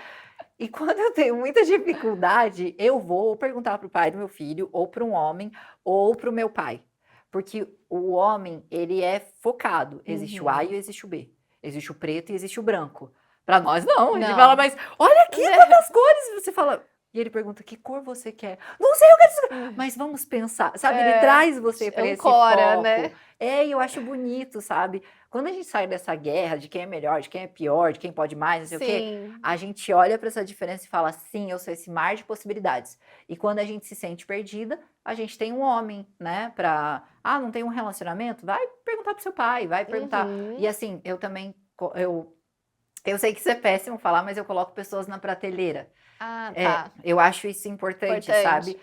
E quando eu tenho muita dificuldade, eu vou perguntar pro pai do meu filho, ou para um homem, ou pro meu pai. Porque o homem, ele é focado. Existe o A e existe o B. Existe o preto e existe o branco. Para nós, não. A gente Não. fala, mas olha aqui quantas cores. E você fala... E ele pergunta, que cor você quer? Não sei, eu quero isso. Mas vamos pensar. Sabe, ele traz você para esse Ancora, foco. né? E eu acho bonito, sabe? Quando a gente sai dessa guerra de quem é melhor, de quem é pior, de quem pode mais, não sei o quê, Sim. a gente olha para essa diferença e fala, sim, eu sou esse mar de possibilidades. E quando a gente se sente perdida, a gente tem um homem, né? Não tem um relacionamento? Vai perguntar pro seu pai, vai perguntar. E assim, eu também, eu sei que isso é péssimo falar, mas eu coloco pessoas na prateleira. Tá. Eu acho isso importante, sabe?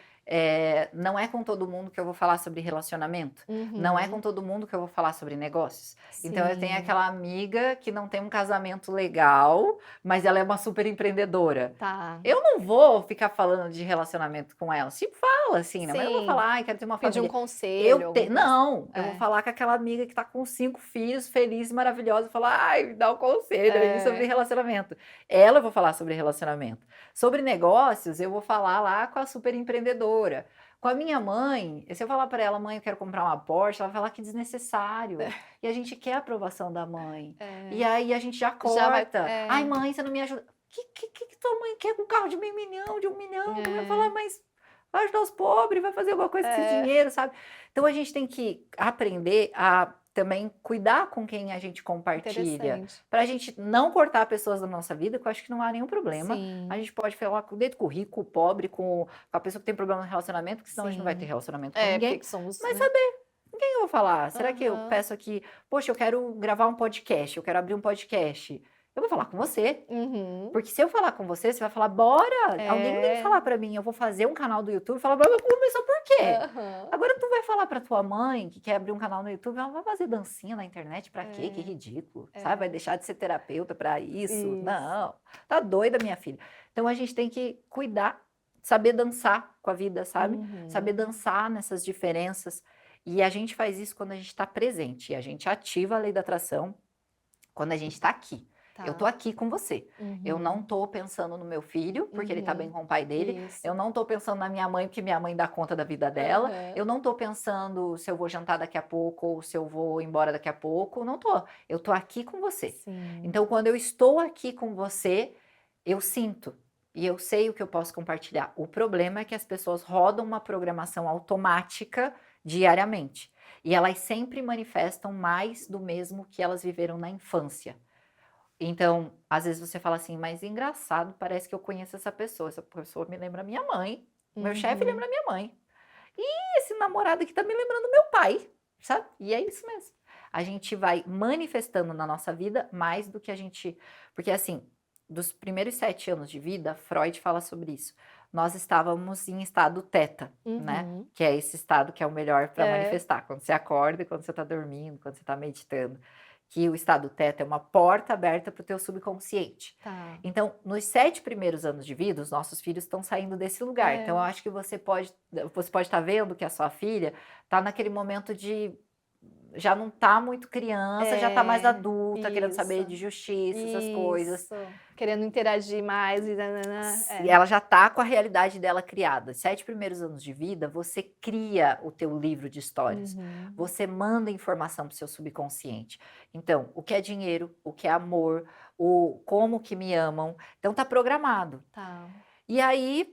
Não é com todo mundo que eu vou falar sobre relacionamento. Não é com todo mundo que eu vou falar sobre negócios. Então, eu tenho Sim. aquela amiga que não tem um casamento legal, mas ela é uma super empreendedora. Tá. Eu não vou ficar falando de relacionamento com ela. Tipo, fala assim, né? Mas eu não vou Sim. falar, ai, quero ter uma Pedir um família. conselho, alguma coisa. Não, eu É. vou falar com aquela amiga que tá com 5 filhos, feliz, maravilhosa, falar, ai, me dá um conselho aí sobre relacionamento. Ela eu vou falar sobre relacionamento. Sobre negócios, eu vou falar lá com a super empreendedora. Com a minha mãe, se eu falar para ela, mãe, eu quero comprar uma Porsche, ela vai falar que desnecessário. E a gente quer a aprovação da mãe. E aí a gente já corta. Ai, mãe, você não me ajuda. Que tua mãe quer com um carro de meio milhão, de 1 milhão? Tu vai falar, mas vai ajudar os pobres, vai fazer alguma coisa com esse dinheiro, sabe? Então a gente tem que aprender a também cuidar com quem a gente compartilha. Pra gente não cortar pessoas da nossa vida, que eu acho que não há nenhum problema. Sim. A gente pode falar desde com o rico, com o pobre, com a pessoa que tem problema no relacionamento, porque senão a gente não vai ter relacionamento com ninguém. Porque somos, Mas saber com quem eu vou falar? Será que eu Aham. peço aqui, poxa, eu quero gravar um podcast, eu quero abrir um podcast. Eu vou falar com você. Porque se eu falar com você, você vai falar, bora! Alguém tem que falar pra mim. Eu vou fazer um canal do YouTube e falar, mas começou por quê? Agora tu vai falar pra tua mãe que quer abrir um canal no YouTube, ela vai fazer dancinha na internet pra quê? Que ridículo, sabe? Vai deixar de ser terapeuta pra isso? Não, tá doida, minha filha. Então a gente tem que cuidar, saber dançar com a vida, sabe? Saber dançar nessas diferenças. E a gente faz isso quando a gente tá presente. E a gente ativa a lei da atração quando a gente tá aqui. Eu tô aqui com você. Eu não tô pensando no meu filho, porque ele tá bem com o pai dele. Eu não tô pensando na minha mãe, porque minha mãe dá conta da vida dela. Eu não tô pensando se eu vou jantar daqui a pouco ou se eu vou embora daqui a pouco. Não tô. Eu tô aqui com você. Então, quando eu estou aqui com você, eu sinto. E eu sei o que eu posso compartilhar. O problema é que as pessoas rodam uma programação automática diariamente. E elas sempre manifestam mais do mesmo que elas viveram na infância. Então, às vezes você fala assim, mas engraçado, parece que eu conheço essa pessoa me lembra minha mãe, meu chefe lembra minha mãe. E esse namorado aqui tá me lembrando meu pai, sabe? E é isso mesmo. A gente vai manifestando na nossa vida mais do que a gente... Porque assim, dos primeiros 7 anos de vida, Freud fala sobre isso. Nós estávamos em estado teta, né? Que é esse estado que é o melhor para manifestar. Quando você acorda, quando você tá dormindo, quando você tá meditando. Que o estado teta é uma porta aberta para o teu subconsciente. Então, nos 7 primeiros anos de vida, os nossos filhos estão saindo desse lugar. Então, eu acho que você pode estar vendo que a sua filha está naquele momento de... Já não tá muito criança, já tá mais adulta, querendo saber de justiça, essas coisas. Querendo interagir mais. E ela já tá com a realidade dela criada. 7 primeiros anos de vida, você cria o teu livro de histórias. Você manda informação pro seu subconsciente. Então, o que é dinheiro, o que é amor, como que me amam. Então, tá programado. E aí,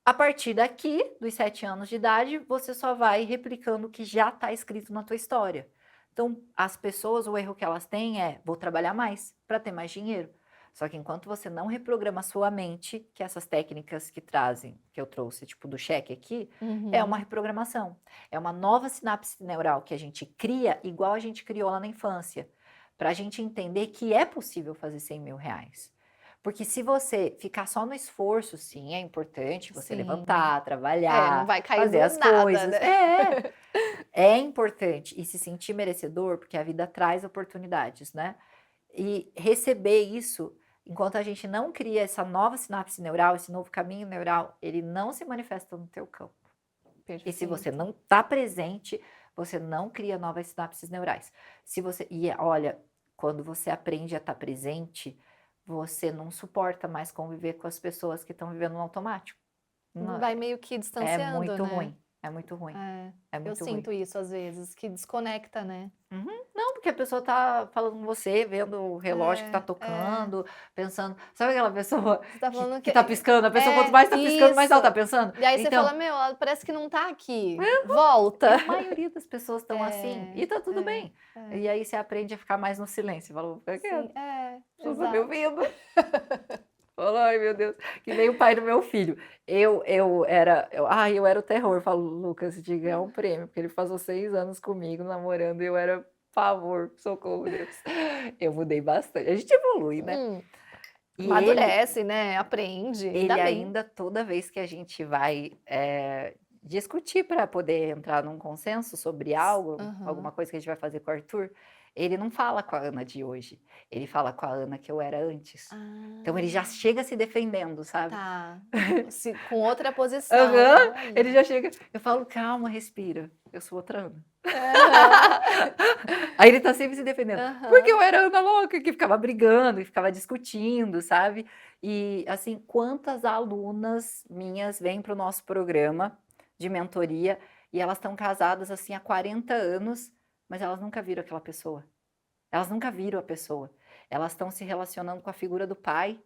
a partir daqui, dos 7 anos de idade, você só vai replicando o que já tá escrito na tua história. Então, as pessoas, o erro que elas têm é, vou trabalhar mais para ter mais dinheiro. Só que enquanto você não reprograma a sua mente, que essas técnicas que trazem, que eu trouxe, tipo do cheque aqui, é uma reprogramação. É uma nova sinapse neural que a gente cria, igual a gente criou lá na infância, para a gente entender que é possível fazer 100 mil reais. Porque se você ficar só no esforço, sim, é importante você levantar, trabalhar, não vai cair fazer as nada, coisas. né? É importante e se sentir merecedor, porque a vida traz oportunidades, né? E receber isso, enquanto a gente não cria essa nova sinapse neural, esse novo caminho neural, ele não se manifesta no teu campo. E se você não está presente, você não cria novas sinapses neurais. E olha, quando você aprende a estar presente, você não suporta mais conviver com as pessoas que estão vivendo no automático. Vai meio que distanciando, É muito né? ruim. É muito ruim. É muito Eu sinto isso às vezes, que desconecta, né? Não, porque a pessoa tá falando com você, vendo o relógio que tá tocando, pensando... Sabe aquela pessoa Você tá falando que tá piscando? A pessoa, quanto mais tá piscando, mais ela tá pensando. E aí você Então, fala, meu, ela parece que não tá aqui. Volta. a maioria das pessoas estão assim. E tá tudo bem. E aí você aprende a ficar mais no silêncio. Falou, não tá me ouvindo. Falou, ai meu Deus, que nem o pai do meu filho. Eu era o terror. Eu falo, Lucas, de ganhar um prêmio, porque ele passou 6 anos comigo namorando e eu era pavor, socorro, Deus. Eu mudei bastante. A gente evolui, né? E amadurece, né? Aprende. ele ainda, toda vez que a gente vai discutir para poder entrar num consenso sobre algo, Aham. alguma coisa que a gente vai fazer com o Arthur, ele não fala com a Ana de hoje, ele fala com a Ana que eu era antes. Então ele já Ah, chega se defendendo, sabe? tá. Com outra posição. Aham, ele Olha. já chega. Eu falo, calma, respira. Eu sou outra Ana. Aham. Aí ele tá sempre se defendendo. Porque Aham. eu era a Ana louca, que ficava brigando, que ficava discutindo, sabe? E assim, quantas alunas minhas vêm para o nosso programa de mentoria e elas estão casadas assim há 40 anos, mas elas nunca viram aquela pessoa. Elas nunca viram a pessoa. Elas estão se relacionando com a figura do pai,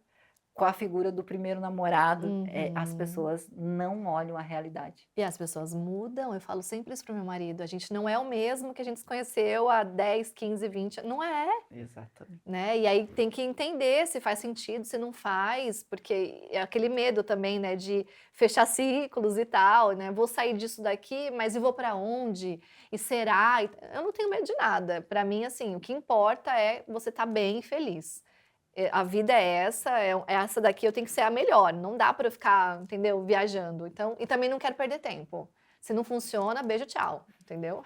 com a figura do primeiro namorado. As Uhum. pessoas não olham a realidade. E as pessoas mudam, eu falo sempre isso pro meu marido, a gente não é o mesmo que a gente se conheceu há 10, 15, 20, não é, Exatamente. né? E aí tem que entender se faz sentido, se não faz, porque é aquele medo também, né, de fechar ciclos e tal, né? Vou sair disso daqui, mas e vou pra onde? E será? Eu não tenho medo de nada. Pra mim, assim, o que importa é você estar bem e feliz. A vida é essa daqui eu tenho que ser a melhor. Não dá pra eu ficar, entendeu, viajando. Então, e também não quero perder tempo. Se não funciona, beijo, tchau, entendeu?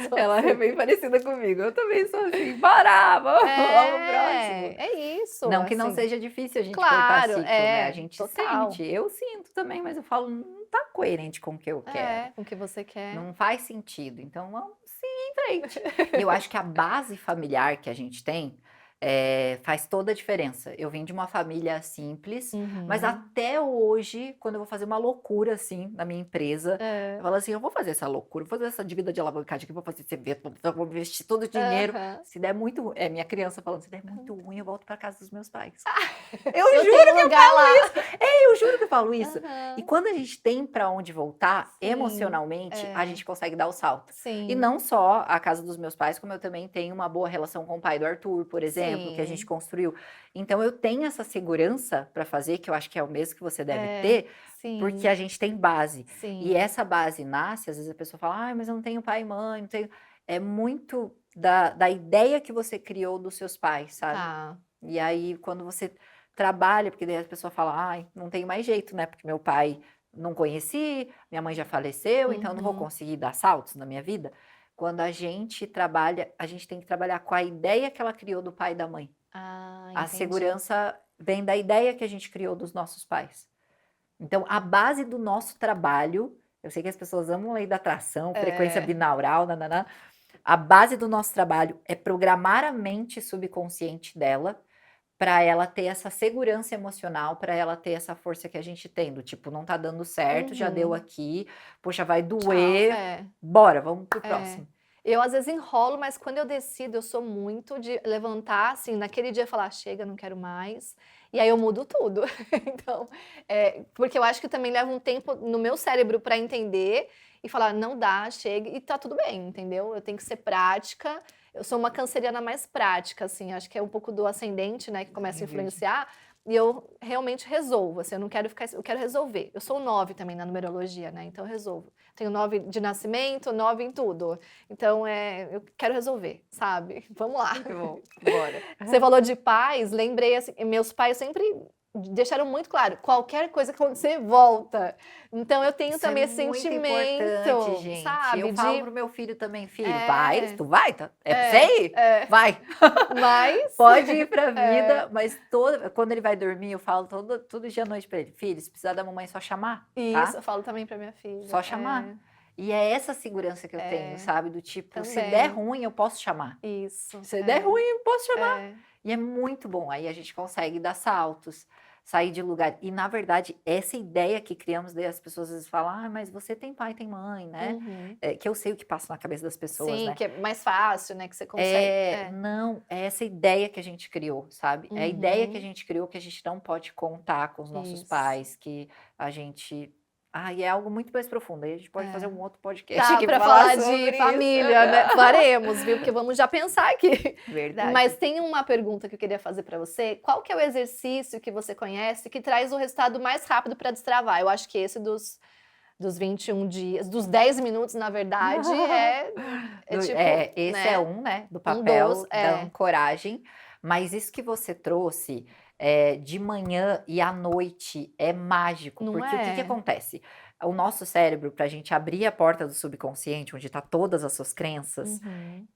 Sou Ela é assim. bem parecida comigo. Eu também sou assim, parar, vamos pro próximo. É isso, Não que não assim. seja difícil a gente cortar Claro, ciclo, né? A gente total. sente. Eu sinto também, mas eu falo, não tá coerente com o que eu quero. Com o que você quer. Não faz sentido. Então vamos seguir em frente. E eu acho que a base familiar que a gente tem faz toda a diferença. Eu vim de uma família simples, mas Uhum. até hoje, quando eu vou fazer uma loucura assim na minha empresa, É. eu falo assim: eu vou fazer essa loucura, vou fazer essa dívida de alavancagem aqui, vou fazer esse evento, vou investir todo o dinheiro. Aham. Se der muito, minha criança falando, se der muito ruim, eu volto para casa dos meus pais. Eu Eu juro tenho que eu lugar falo lá. isso. Eu juro que eu falo isso. E Aham. quando a gente tem para onde voltar, Sim, emocionalmente, a gente consegue dar o salto. E sim, não só a casa dos meus pais, como eu também tenho uma boa relação com o pai do Arthur, por exemplo, que a gente sim. construiu. Então eu tenho essa segurança para fazer, que eu acho que é o mesmo que você deve É, ter, porque sim, a gente tem base. E sim. essa base nasce, às vezes a pessoa fala, mas eu não tenho pai e mãe, não tenho. É muito da ideia que você criou dos seus pais, sabe? Tá. E aí, quando você trabalha, porque daí a pessoa fala, ai, não tem mais jeito, né? Porque meu pai não conheci, minha mãe já faleceu, então eu não vou Uhum. conseguir dar saltos na minha vida. Quando a gente trabalha, a gente tem que trabalhar com a ideia que ela criou do pai e da mãe. Ah, A entendi. segurança vem da ideia que a gente criou dos nossos pais. Então, a base do nosso trabalho, eu sei que as pessoas amam lei da atração, frequência binaural, nananã. A base do nosso trabalho é programar a mente subconsciente dela para ela ter essa segurança emocional, para ela ter essa força que a gente tem, do tipo, não tá dando certo, já deu Uhum. aqui, poxa, vai Tchau. doer, bora, vamos pro É. próximo. Eu às vezes enrolo, mas quando eu decido, eu sou muito de levantar, assim, naquele dia falar, chega, não quero mais. E aí eu mudo tudo. Então, porque eu acho que também leva um tempo no meu cérebro para entender e falar, não dá, chega, e tá tudo bem, entendeu? Eu tenho que ser prática. Eu sou uma canceriana mais prática, assim, acho que é um pouco do ascendente, né, que começa a Entendi. influenciar. E eu realmente resolvo, assim, eu não quero ficar, eu quero resolver. Eu sou 9 também na numerologia, né? Então eu resolvo. Tenho 9 de nascimento, 9 em tudo. Então eu quero resolver, sabe? Vamos lá. Muito bom, bora. Você falou de pais, lembrei assim, meus pais sempre deixaram muito claro, qualquer coisa que acontecer, volta. Então eu tenho Isso também é esse muito sentimento, importante, gente. sabe? Eu falo pro meu filho também, filho, vai, É, tu vai? É pra você ir? Vai. Mas Pode ir pra vida, mas quando ele vai dormir, eu falo todo dia à noite pra ele, filho, se precisar da mamãe, é só chamar, isso tá? eu falo também pra minha filha. Só chamar. E é essa segurança que eu tenho, sabe? Do tipo, se Também. der ruim, eu posso chamar. Isso. Se der ruim, eu posso chamar. É. E é muito bom. Aí a gente consegue dar saltos, sair de lugar. E, na verdade, essa ideia que criamos, daí as pessoas às vezes falam, mas você tem pai, tem mãe, né? Uhum. Que eu sei o que passa na cabeça das pessoas, Sim, né? que é mais fácil, né? Que você consegue. Não, é essa ideia que a gente criou, sabe? É a ideia que a Uhum. gente criou que a gente não pode contar com os nossos Isso. pais, que a gente... e é algo muito mais profundo. Aí a gente pode fazer um outro podcast Tá, aqui pra pra falar sobre de família, né? Faremos, viu? Porque vamos já pensar aqui. Verdade. Mas tem uma pergunta que eu queria fazer pra você. Qual que é o exercício que você conhece que traz o resultado mais rápido pra destravar? Eu acho que esse dos 21 dias, dos 10 minutos, na verdade, tipo... Esse né? é um, né? Do papel dos, da ancoragem. Mas isso que você trouxe de manhã e à noite é mágico. Não Porque o que é? acontece? O nosso cérebro, para a gente abrir a porta do subconsciente, onde tá todas as suas crenças, Uhum.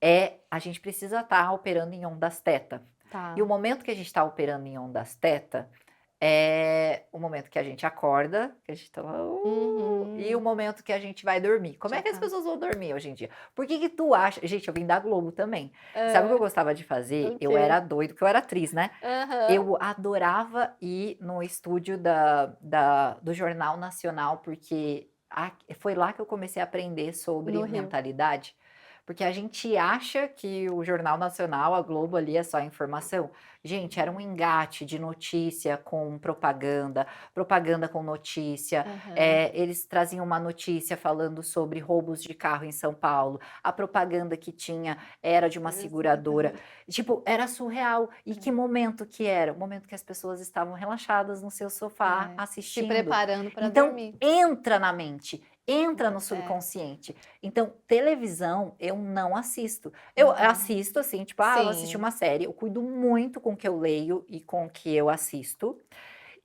a gente precisa estar operando em ondas teta. Tá. E o momento que a gente está operando em ondas teta é o momento que a gente acorda, que a gente tá lá, e o momento que a gente vai dormir. Como Já é que as tá. pessoas vão dormir hoje em dia? Por que que tu acha? Gente, eu vim da Globo também. Sabe o que eu gostava de fazer? O Eu quê? era doido, porque eu era atriz, né? Aham. Eu adorava ir no estúdio do Jornal Nacional, porque foi lá que eu comecei a aprender sobre No Rio. mentalidade. Porque a gente acha que o Jornal Nacional, a Globo ali é só informação. Gente, era um engate de notícia com propaganda, propaganda com notícia. Aham. Eles traziam uma notícia falando sobre roubos de carro em São Paulo. A propaganda que tinha era de uma seguradora. Tipo, era surreal. E que momento que era? O momento que as pessoas estavam relaxadas no seu sofá, Se assistindo. preparando para Então, dormir. entra na mente, entra no É. subconsciente. Então, televisão eu não assisto. Eu assisto assim, tipo, eu vou assistir Sim. uma série, eu cuido muito com o que eu leio e com o que eu assisto.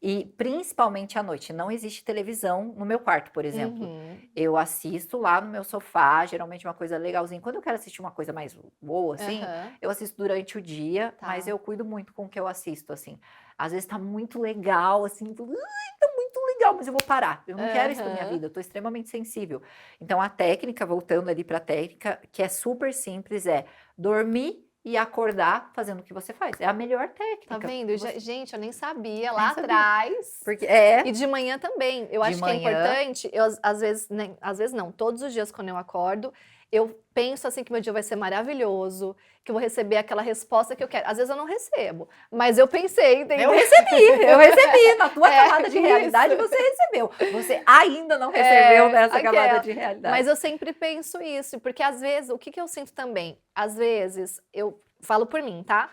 E principalmente à noite, não existe televisão no meu quarto, por exemplo. Uhum. Eu assisto lá no meu sofá, geralmente uma coisa legalzinha. Quando eu quero assistir uma coisa mais boa, assim, Aham. eu assisto durante o dia, Tá. mas eu cuido muito com o que eu assisto, assim. Às vezes tá muito legal, assim, tá muito legal, mas eu vou parar. Eu não quero isso pra minha Aham. vida, eu tô extremamente sensível. Então a técnica, voltando ali pra técnica, que é super simples, é dormir e acordar fazendo o que você faz. É a melhor técnica. Tá vendo? Você Gente, eu nem sabia nem lá sabia. atrás. Porque E de manhã também. Eu De acho que é manhã. importante, eu às vezes, às vezes não, todos os dias quando eu acordo, eu penso assim que meu dia vai ser maravilhoso, que eu vou receber aquela resposta que eu quero. Às vezes eu não recebo, mas eu pensei, entendeu? Eu recebi. Na tua camada de isso. realidade você recebeu. Você ainda não recebeu nessa camada aquela. de realidade. Mas eu sempre penso isso, porque às vezes, o que que eu sinto também? Às vezes, eu falo por mim, tá?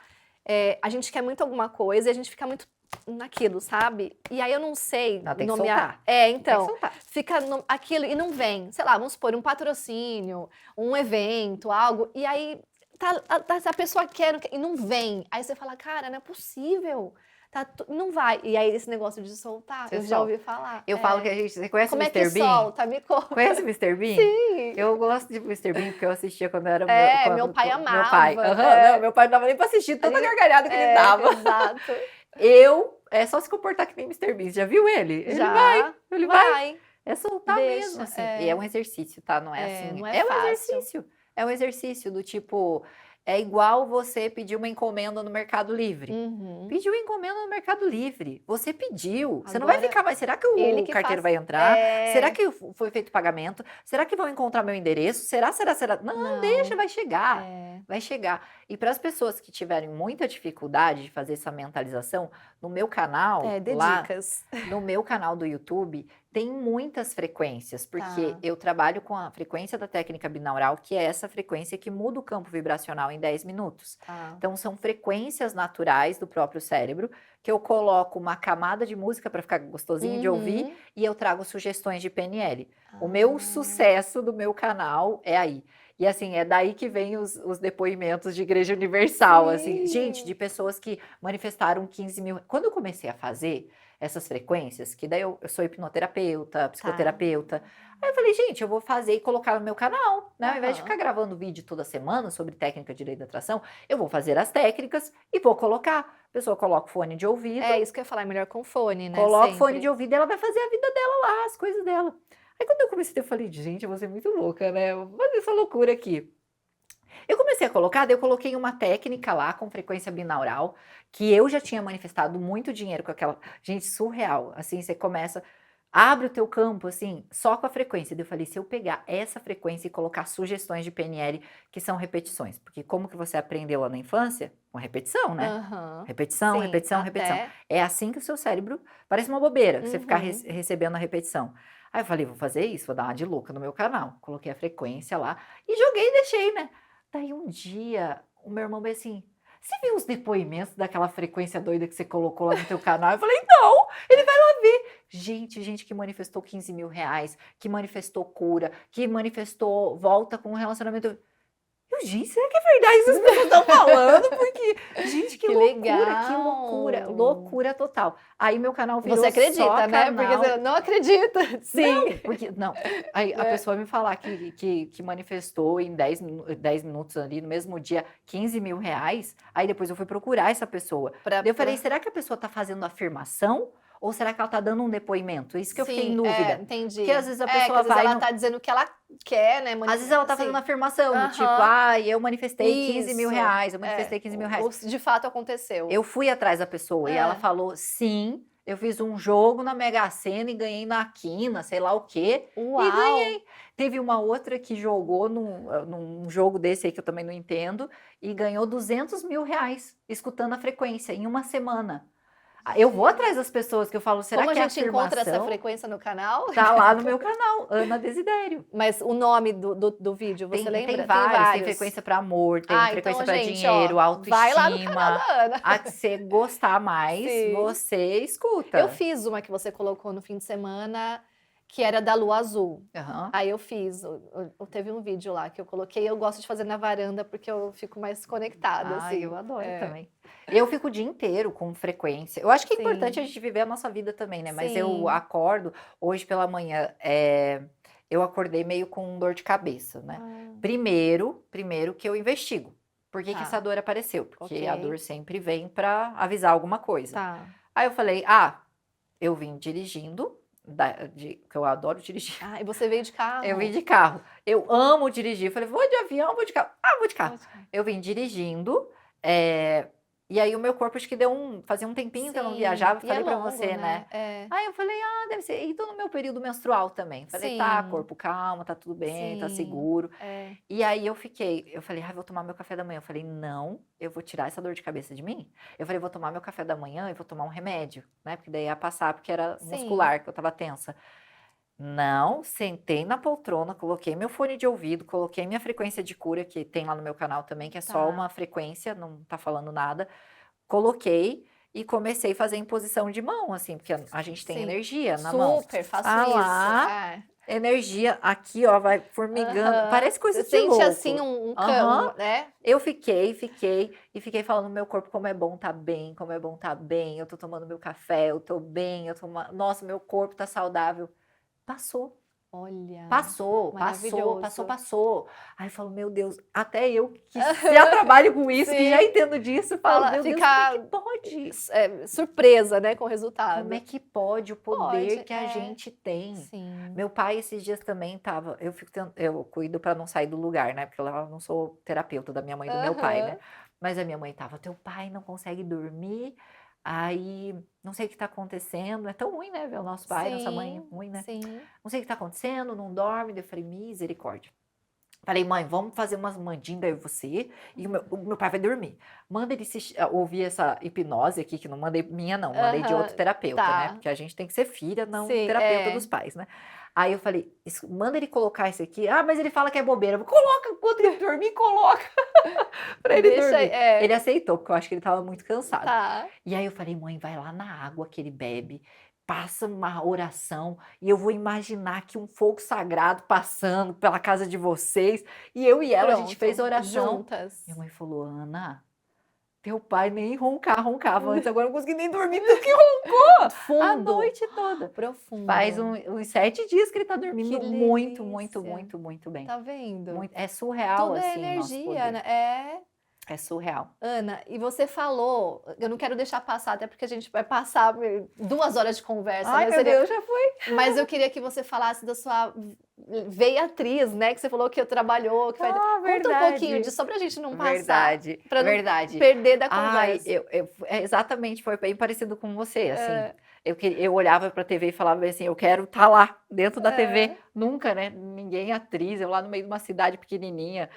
A gente quer muito alguma coisa e a gente fica muito naquilo, sabe? E aí eu não sei Não, tem que nomear. soltar. Tem Então, que soltar. fica aquilo e não vem. Sei lá, vamos supor, um patrocínio, um evento, algo, e aí a pessoa quer e não vem. Aí você fala, cara, não é possível. Não vai. E aí esse negócio de soltar, Você eu já solta. ouvi falar. Eu falo que a gente... Você conhece Como o é Mr. que Bean? solta? Me conta. Conhece o Mr. Bean? Sim. Eu gosto de Mr. Bean porque eu assistia quando eu era... Meu pai amava. Meu pai. Não, meu pai não dava nem pra assistir tanta gargalhada que ele dava. Exato. É só se comportar que nem Mr. Bean. Já viu ele? Ele vai. vai. É soltar Deixa, mesmo, assim. E é um exercício, tá? Não é assim. não é um fácil. exercício. É um exercício do tipo... É igual você pedir uma encomenda no Mercado Livre. Uhum. Pediu encomenda no Mercado Livre. Você pediu. Você não vai Agora, ficar, mas será que o ele que carteiro faz- vai entrar? É. Será que foi feito o pagamento? Será que vão encontrar meu endereço? Será? Não, Não. deixa, vai chegar. É. Vai chegar. E para as pessoas que tiverem muita dificuldade de fazer essa mentalização, no meu canal, Dê lá, dicas. no meu canal do YouTube, tem muitas frequências, porque Tá. eu trabalho com a frequência da técnica binaural, que é essa frequência que muda o campo vibracional em 10 minutos. Tá. Então, são frequências naturais do próprio cérebro, que eu coloco uma camada de música para ficar gostosinho de ouvir, e eu trago sugestões de PNL. O meu sucesso do meu canal é aí. E assim, é daí que vem os depoimentos de Igreja Universal, assim, gente, de pessoas que manifestaram 15 mil. Quando eu comecei a fazer essas frequências, que daí eu sou hipnoterapeuta, psicoterapeuta, aí eu falei, gente, eu vou fazer e colocar no meu canal, né? Ao invés de ficar gravando vídeo toda semana sobre técnica de lei da atração, eu vou fazer as técnicas e vou colocar. A pessoa coloca o fone de ouvido. É isso que eu ia falar, é melhor com fone, né? Coloca o fone de ouvido e ela vai fazer a vida dela lá, as coisas dela. Aí quando eu comecei, eu falei, gente, eu vou ser muito louca, né? Eu vou fazer essa loucura aqui. Eu comecei a colocar, daí eu coloquei uma técnica lá com frequência binaural, que eu já tinha manifestado muito dinheiro com aquela... Gente, surreal. Assim, você começa... Abre o teu campo, assim, só com a frequência. Daí eu falei, se eu pegar essa frequência e colocar sugestões de PNL, que são repetições. Porque como que você aprendeu lá na infância? Com repetição, né? Repetição, Sim, repetição, repetição. É assim que o seu cérebro... Parece uma bobeira, que você ficar recebendo a repetição. Aí eu falei, vou fazer isso, vou dar uma de louca no meu canal. Coloquei a frequência lá e joguei e deixei, né? Daí um dia, o meu irmão veio assim, você viu os depoimentos daquela frequência doida que você colocou lá no teu canal? Eu falei, não, ele vai lá ver. Gente que manifestou 15 mil reais, que manifestou cura, que manifestou volta com um relacionamento. Gente, será que é verdade isso que as pessoas estão falando? Porque, gente, que Que loucura, legal. que loucura, loucura total. Aí meu canal virou Você acredita, só né? canal. Porque você não acredita. Sim. Não, aí a Né? pessoa me falar que manifestou em 10 minutos ali, no mesmo dia, 15 mil reais, aí depois eu fui procurar essa pessoa. Daí eu falei, será que a pessoa tá fazendo afirmação? Ou será que ela tá dando um depoimento? Isso que eu fiquei em dúvida. Entendi. Porque às vezes a que pessoa às vezes vai... ela tá dizendo o que ela quer, né? Às vezes ela tá fazendo afirmação, do tipo, eu manifestei 15 mil reais, eu manifestei 15 mil reais. Ou de fato aconteceu. Eu fui atrás da pessoa e ela falou, sim, eu fiz um jogo na Mega Sena e ganhei na quina, sei lá o quê, Uau. e ganhei. Teve uma outra que jogou num jogo desse aí que eu também não entendo, e ganhou 200 mil reais, escutando a frequência, em uma semana. Eu vou atrás das pessoas que eu falo, será Como que a é gente encontra essa afirmação? frequência no canal? Tá lá no meu canal, Ana Desidério. Mas o nome do vídeo, você lembra? Tem vários, tem frequência para amor, tem frequência para dinheiro, autoestima. Vai lá no canal da Ana. A que você gostar mais, Sim. você escuta. Eu fiz uma que você colocou no fim de semana, que era da lua azul. Aí eu fiz, teve um vídeo lá que eu coloquei, eu gosto de fazer na varanda porque eu fico mais conectada, assim. Eu adoro também. Eu fico o dia inteiro com frequência. Eu acho que é importante a gente viver a nossa vida também, né? Mas eu acordo, hoje pela manhã, eu acordei meio com dor de cabeça, né? Primeiro que eu investigo. Por que essa dor apareceu? Porque a dor sempre vem pra avisar alguma coisa. Aí eu falei, eu vim dirigindo, que eu adoro dirigir. E você veio de carro? Eu vim de carro. Eu amo dirigir. Eu falei, vou de avião, vou de carro. Vou de carro. Eu vim dirigindo, e aí o meu corpo, acho que fazia um tempinho que eu não viajava, falei pra você, né? Aí eu falei, deve ser. E tô no meu período menstrual também. Falei, tá, corpo, calma, tá tudo bem, tá seguro. E aí eu falei, vou tomar meu café da manhã. Eu falei, não, eu vou tirar essa dor de cabeça de mim. Eu falei, vou tomar meu café da manhã e vou tomar um remédio, né? Porque daí ia passar, porque era muscular, que eu tava tensa. Não, sentei na poltrona, coloquei meu fone de ouvido, coloquei minha frequência de cura, que tem lá no meu canal também, que é só uma frequência, não tá falando nada. Coloquei e comecei a fazer em posição de mão, assim, porque a gente tem energia na mão. Super, faço isso. Energia aqui, ó, vai formigando. Parece coisa de louco. Sente assim um campo, né? Eu fiquei falando no meu corpo como é bom tá bem, como é bom tá bem. Eu tô tomando meu café, eu tô bem, nossa, meu corpo tá saudável. Passou. Olha. Passou. Aí eu falo, meu Deus, até eu que já trabalho com isso, que já entendo disso, falo, meu Deus, como é que pode? Surpresa, né, com o resultado. Como é que pode o poder que a gente tem? Sim. Meu pai esses dias também tava, eu cuido para não sair do lugar, né, porque eu não sou terapeuta da minha mãe e do meu pai, né, mas a minha mãe tava, teu pai não consegue dormir, aí não sei o que tá acontecendo, é tão ruim, né, ver o nosso pai, nossa mãe, ruim, né? Não sei o que tá acontecendo, não dorme, eu falei, misericórdia. Falei, mãe, vamos fazer umas mandingas eu e você, e o meu pai vai dormir. Manda ele ouvir essa hipnose aqui, que não mandei minha não, mandei de outro terapeuta, né, porque a gente tem que ser filha, não terapeuta dos pais, né. Aí eu falei, manda ele colocar isso aqui, mas ele fala que é bobeira, coloca, quando ele dormir, coloca, pra ele dormir. Ele aceitou, porque eu acho que ele tava muito cansado. E aí eu falei, mãe, vai lá na água que ele bebe, passa uma oração e eu vou imaginar que um fogo sagrado passando pela casa de vocês. E eu e ela, a gente fez a oração. Juntas. Minha mãe falou, Ana, teu pai nem roncava antes, agora não consegui nem dormir, tanto que roncou Fundo. a noite toda. Profundo. Faz uns 7 dias que ele tá dormindo muito bem. Tá vendo? É surreal, tudo assim, é nosso energia, poder. né? É surreal. Ana, e você falou, eu não quero deixar passar, até porque a gente vai passar 2 horas de conversa. Ai, né? meu Deus, já foi. Mas eu queria que você falasse da sua veia atriz, né? Que você falou que trabalhou. Conta um pouquinho disso, só pra gente não passar. Pra não perder da conversa. Exatamente, foi bem parecido com você, assim. Eu olhava pra TV e falava assim, eu quero estar lá, dentro da TV. Nunca, né? Ninguém atriz, eu lá no meio de uma cidade pequenininha.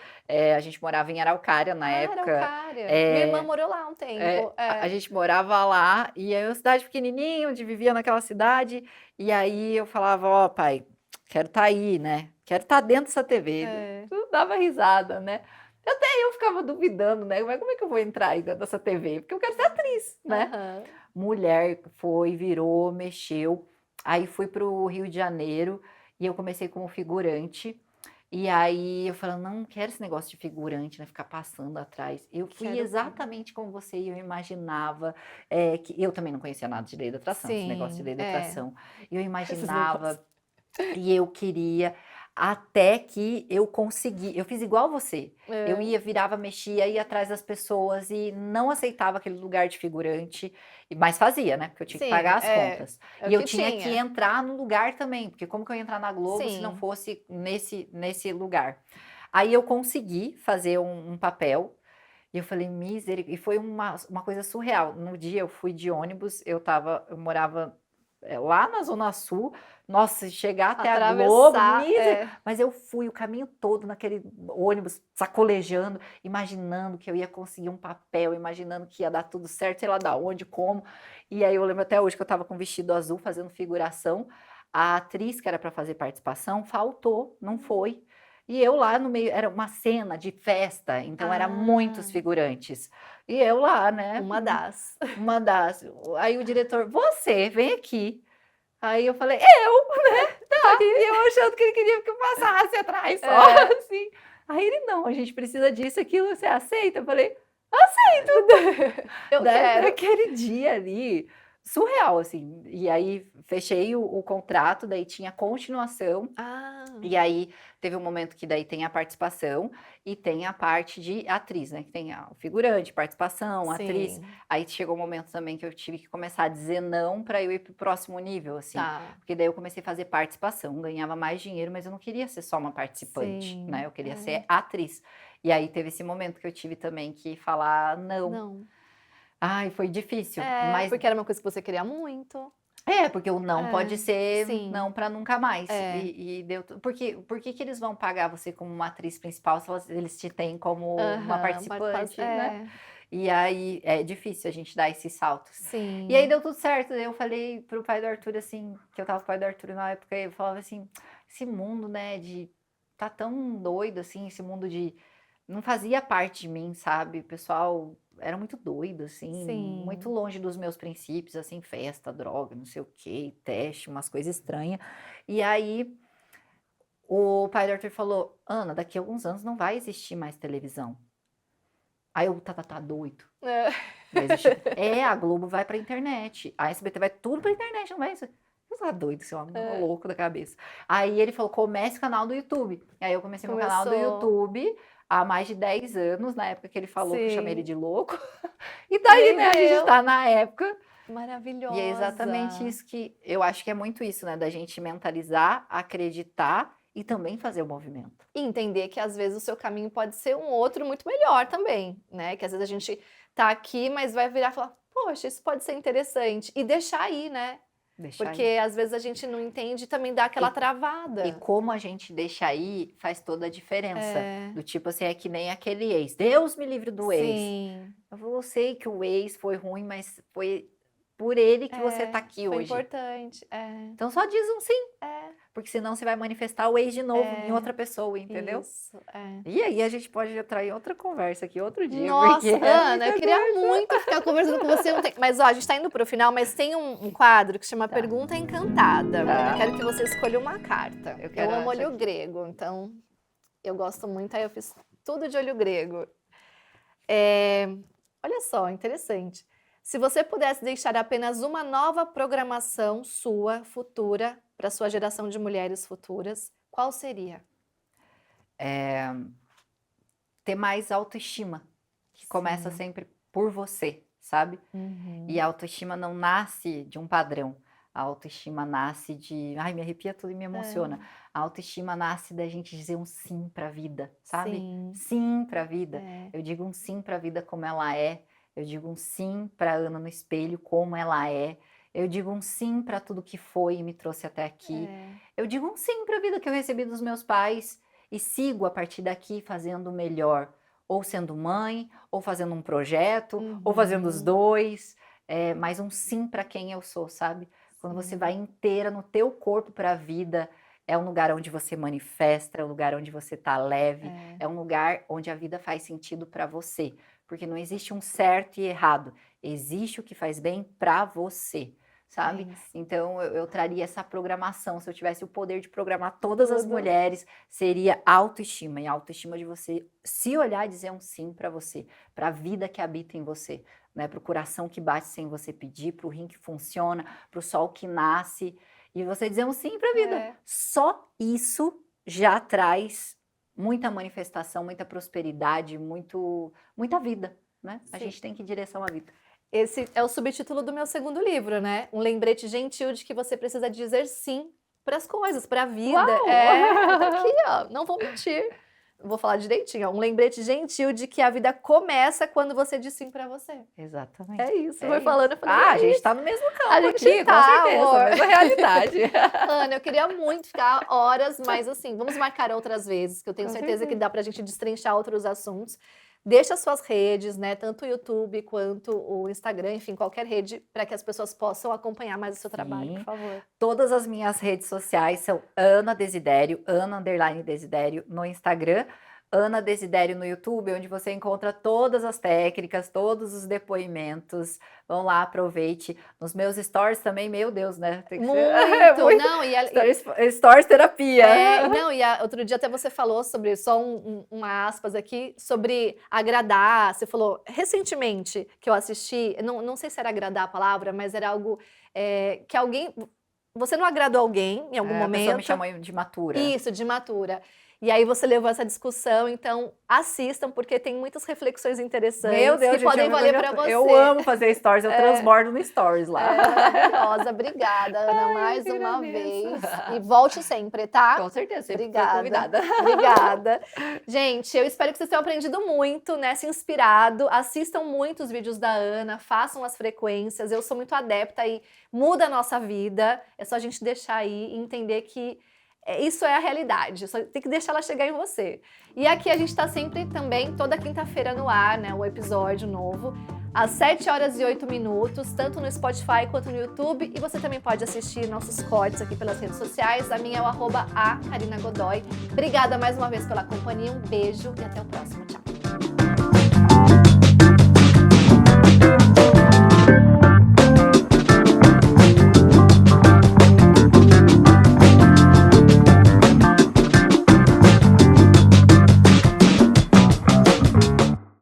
A gente morava em Araucária na época. Araucária. Minha irmã morou lá um tempo. A gente morava lá, e é uma cidade pequenininha, onde vivia naquela cidade. E aí eu falava, ó, pai, quero estar aí, né? Quero estar dentro dessa TV. Tudo dava risada, né? Até eu ficava duvidando, né? Mas como é que eu vou entrar aí dentro dessa TV? Porque eu quero ser atriz, né? Mulher virou, mexeu. Aí fui pro Rio de Janeiro e eu comecei como figurante. E aí eu falei, não quero esse negócio de figurante, né? Ficar passando atrás. Eu fui Quero. exatamente como você e eu imaginava que eu também não conhecia nada de lei da atração, esse negócio de Sim, lei da é. atração. Eu Esses negócios. imaginava e eu queria, até que eu consegui. Eu fiz igual você. Eu É. ia, virava, mexia, ia atrás das pessoas e não aceitava aquele lugar de figurante, mas fazia, né? Porque eu tinha que Sim, pagar as contas. é o E eu que tinha que tinha. entrar no lugar também, porque como que eu ia entrar na Globo se não Sim. fosse nesse lugar? Aí eu consegui fazer um papel. E eu falei, misericórdia. E foi uma coisa surreal. No dia eu fui de ônibus, eu morava lá na Zona Sul. Nossa, chegar até a Globo, Atravessar, mas eu fui o caminho todo naquele ônibus, sacolejando, imaginando que eu ia conseguir um papel, imaginando que ia dar tudo certo, sei lá da onde, como. E aí eu lembro até hoje que eu estava com um vestido azul fazendo figuração. A atriz que era para fazer participação faltou, não foi. E eu lá no meio, era uma cena de festa, então era muitos Ah, figurantes. E eu lá, né? uma das. Uma das. Aí o diretor, você, vem aqui. Aí eu falei, tá. E eu achando que ele queria que eu passasse atrás só, É. assim. Aí ele, não, a gente precisa disso, aquilo, você aceita? Eu falei, Eu quero. daquele dia ali, surreal, assim. E aí fechei o contrato, daí tinha continuação. Ah, E aí teve um momento que daí tem a participação e tem a parte de atriz, né? Que tem o figurante, participação, atriz. sim. Aí chegou um momento também que eu tive que começar a dizer não para eu ir pro próximo nível, assim. Tá. Porque daí eu comecei a fazer participação, ganhava mais dinheiro, mas eu não queria ser só uma participante, né? Sim. Eu queria É. ser atriz. E aí teve esse momento que eu tive também que falar não. Não. Ai, foi difícil, É, mas porque era uma coisa que você queria muito. porque o não pode É. ser não Sim. para nunca mais. É. E deu porque por que que eles vão pagar você como uma atriz principal se eles te têm como uma Aham. participante, né? É. E aí é difícil a gente dar esses saltos. E aí Sim. deu tudo certo. Eu falei pro pai do Arthur assim, que eu tava com o pai do Arthur na época, e eu falava assim, esse mundo, né, de tá tão doido assim, esse mundo de não fazia parte de mim, sabe? O pessoal era muito doido, assim, muito Sim. longe dos meus princípios, assim, festa, droga, não sei o quê, teste, umas coisas estranhas. E aí o pai do Arthur falou: Ana, daqui a alguns anos não vai existir mais televisão. Aí eu, tá doido. É. Vai existir. A Globo vai pra internet. A SBT vai tudo pra internet, não vai isso. Você tá doido, você é um É. louco da cabeça. Aí ele falou: comece o canal do YouTube. Aí eu comecei meu canal do Começou. YouTube há mais de 10 anos, na época que ele falou que eu chamei ele Sim. de louco. E daí, E né, a gente deu. tá na época. E é exatamente Maravilhosa. isso que eu acho que é muito isso, né? Da gente mentalizar, acreditar e também fazer o movimento. E entender que às vezes o seu caminho pode ser um outro muito melhor também, né? Que às vezes a gente tá aqui, mas vai virar e falar, poxa, isso pode ser interessante. E deixar aí, né? Deixar aí. Porque às vezes a gente não entende e também dá aquela E travada. como a gente deixa aí faz toda a diferença. É, Do tipo assim, é que nem aquele ex. Deus me livre do ex. sim. Eu sei que o ex foi ruim, mas foi por ele que você tá É, aqui foi hoje. importante. É, Então só diz um sim, é, porque senão você vai manifestar o ex de novo em é. outra pessoa, entendeu? Isso, é. E aí a gente pode entrar em outra conversa aqui outro dia, porque Nossa, é Ana, eu muita queria coisa. muito ficar conversando com você ontem. Mas ó, a gente tá indo pro final, mas tem um quadro que chama Tá. Pergunta Encantada. Tá. Eu quero que você escolha uma carta. Eu quero Eu amo essa olho aqui. grego, então eu gosto muito, aí eu fiz tudo de olho grego. É, olha só, interessante. Se você pudesse deixar apenas uma nova programação sua, futura, para sua geração de mulheres futuras, qual seria? Ter mais autoestima, que começa Sim. sempre por você, sabe? Uhum. E a autoestima não nasce de um padrão. A autoestima nasce de. Ai, me arrepia tudo e me emociona. A autoestima nasce da gente dizer um sim pra vida, sabe? Sim. Sim pra vida. É. Eu digo um sim pra vida como ela é. Eu digo um sim pra Ana no espelho como ela é. Eu digo um sim pra tudo que foi e me trouxe até aqui. É. Eu digo um sim pra vida que eu recebi dos meus pais e sigo a partir daqui fazendo o melhor. Ou sendo mãe, ou fazendo um projeto, ou fazendo os Uhum. dois. Mas um sim pra quem eu sou, sabe? Quando você Sim. vai inteira no teu corpo para a vida, é um lugar onde você manifesta, é um lugar onde você tá leve, é um lugar onde a vida faz sentido para você, porque não existe um certo e errado, existe o que faz bem para você. sabe? Isso. Então, eu traria essa programação. Se eu tivesse o poder de programar todas as Tudo. mulheres, seria autoestima. E autoestima de você se olhar e dizer um sim para você, para a vida que habita em você, né? Para o coração que bate sem você pedir, para o rim que funciona, para o sol que nasce. E você dizer um sim para a vida. É. Só isso já traz muita manifestação, muita prosperidade, muita vida, né? A Sim. gente tem que ir em direção à vida. Esse é o subtítulo do meu segundo livro, né? Um lembrete gentil de que você precisa dizer sim para as coisas, para a vida. Uau! Tá aqui, ó, não vou mentir. Vou falar direitinho, ó. Um lembrete gentil de que a vida começa quando você diz sim para você. Exatamente. É isso, É foi isso. falando, eu falei, A é gente isso. tá no mesmo campo A gente aqui, tá, com certeza, amor. a mesma realidade. Ana, eu queria muito ficar horas, mas assim, vamos marcar outras vezes, que eu tenho Com certeza que certeza. dá pra gente destrinchar outros assuntos. Deixa as suas redes, né? Tanto o YouTube quanto o Instagram, enfim, qualquer rede, para que as pessoas possam acompanhar mais o seu trabalho, por Sim. favor. Todas as minhas redes sociais são Ana Desidério, Ana_Desidério no Instagram, Ana Desidério no YouTube, onde você encontra todas as técnicas, todos os depoimentos. Vão lá, aproveite. Nos meus stories também, meu Deus, né? Tem que ser Muito, não, stories terapia. não, outro dia até você falou sobre, só uma aspas aqui, sobre agradar. Você falou recentemente que eu assisti, não sei se era agradar a palavra, mas era algo que alguém. Você não agradou alguém em algum A momento. pessoa me chamou de matura. Isso, de matura. E aí você levou essa discussão, então assistam, porque tem muitas reflexões interessantes Meu Deus, que gente, podem valer para você. eu amo fazer stories, eu transbordo no stories lá. Maravilhosa, obrigada, Ana, mais uma vez. E volte sempre, tá? Com certeza, sempre Obrigada. fui convidada. Obrigada. Gente, eu espero que vocês tenham aprendido muito, né? Se inspirado. Assistam muitos vídeos da Ana, façam as frequências. Eu sou muito adepta e muda a nossa vida. É só a gente deixar aí e entender que isso é a realidade, só tem que deixar ela chegar em você. E aqui a gente tá sempre também, toda quinta-feira no ar, né, o episódio novo, às 7h08, tanto no Spotify quanto no YouTube, e você também pode assistir nossos cortes aqui pelas redes sociais, a minha é o @a Karina Godoy. Obrigada mais uma vez pela companhia, um beijo e até o próximo.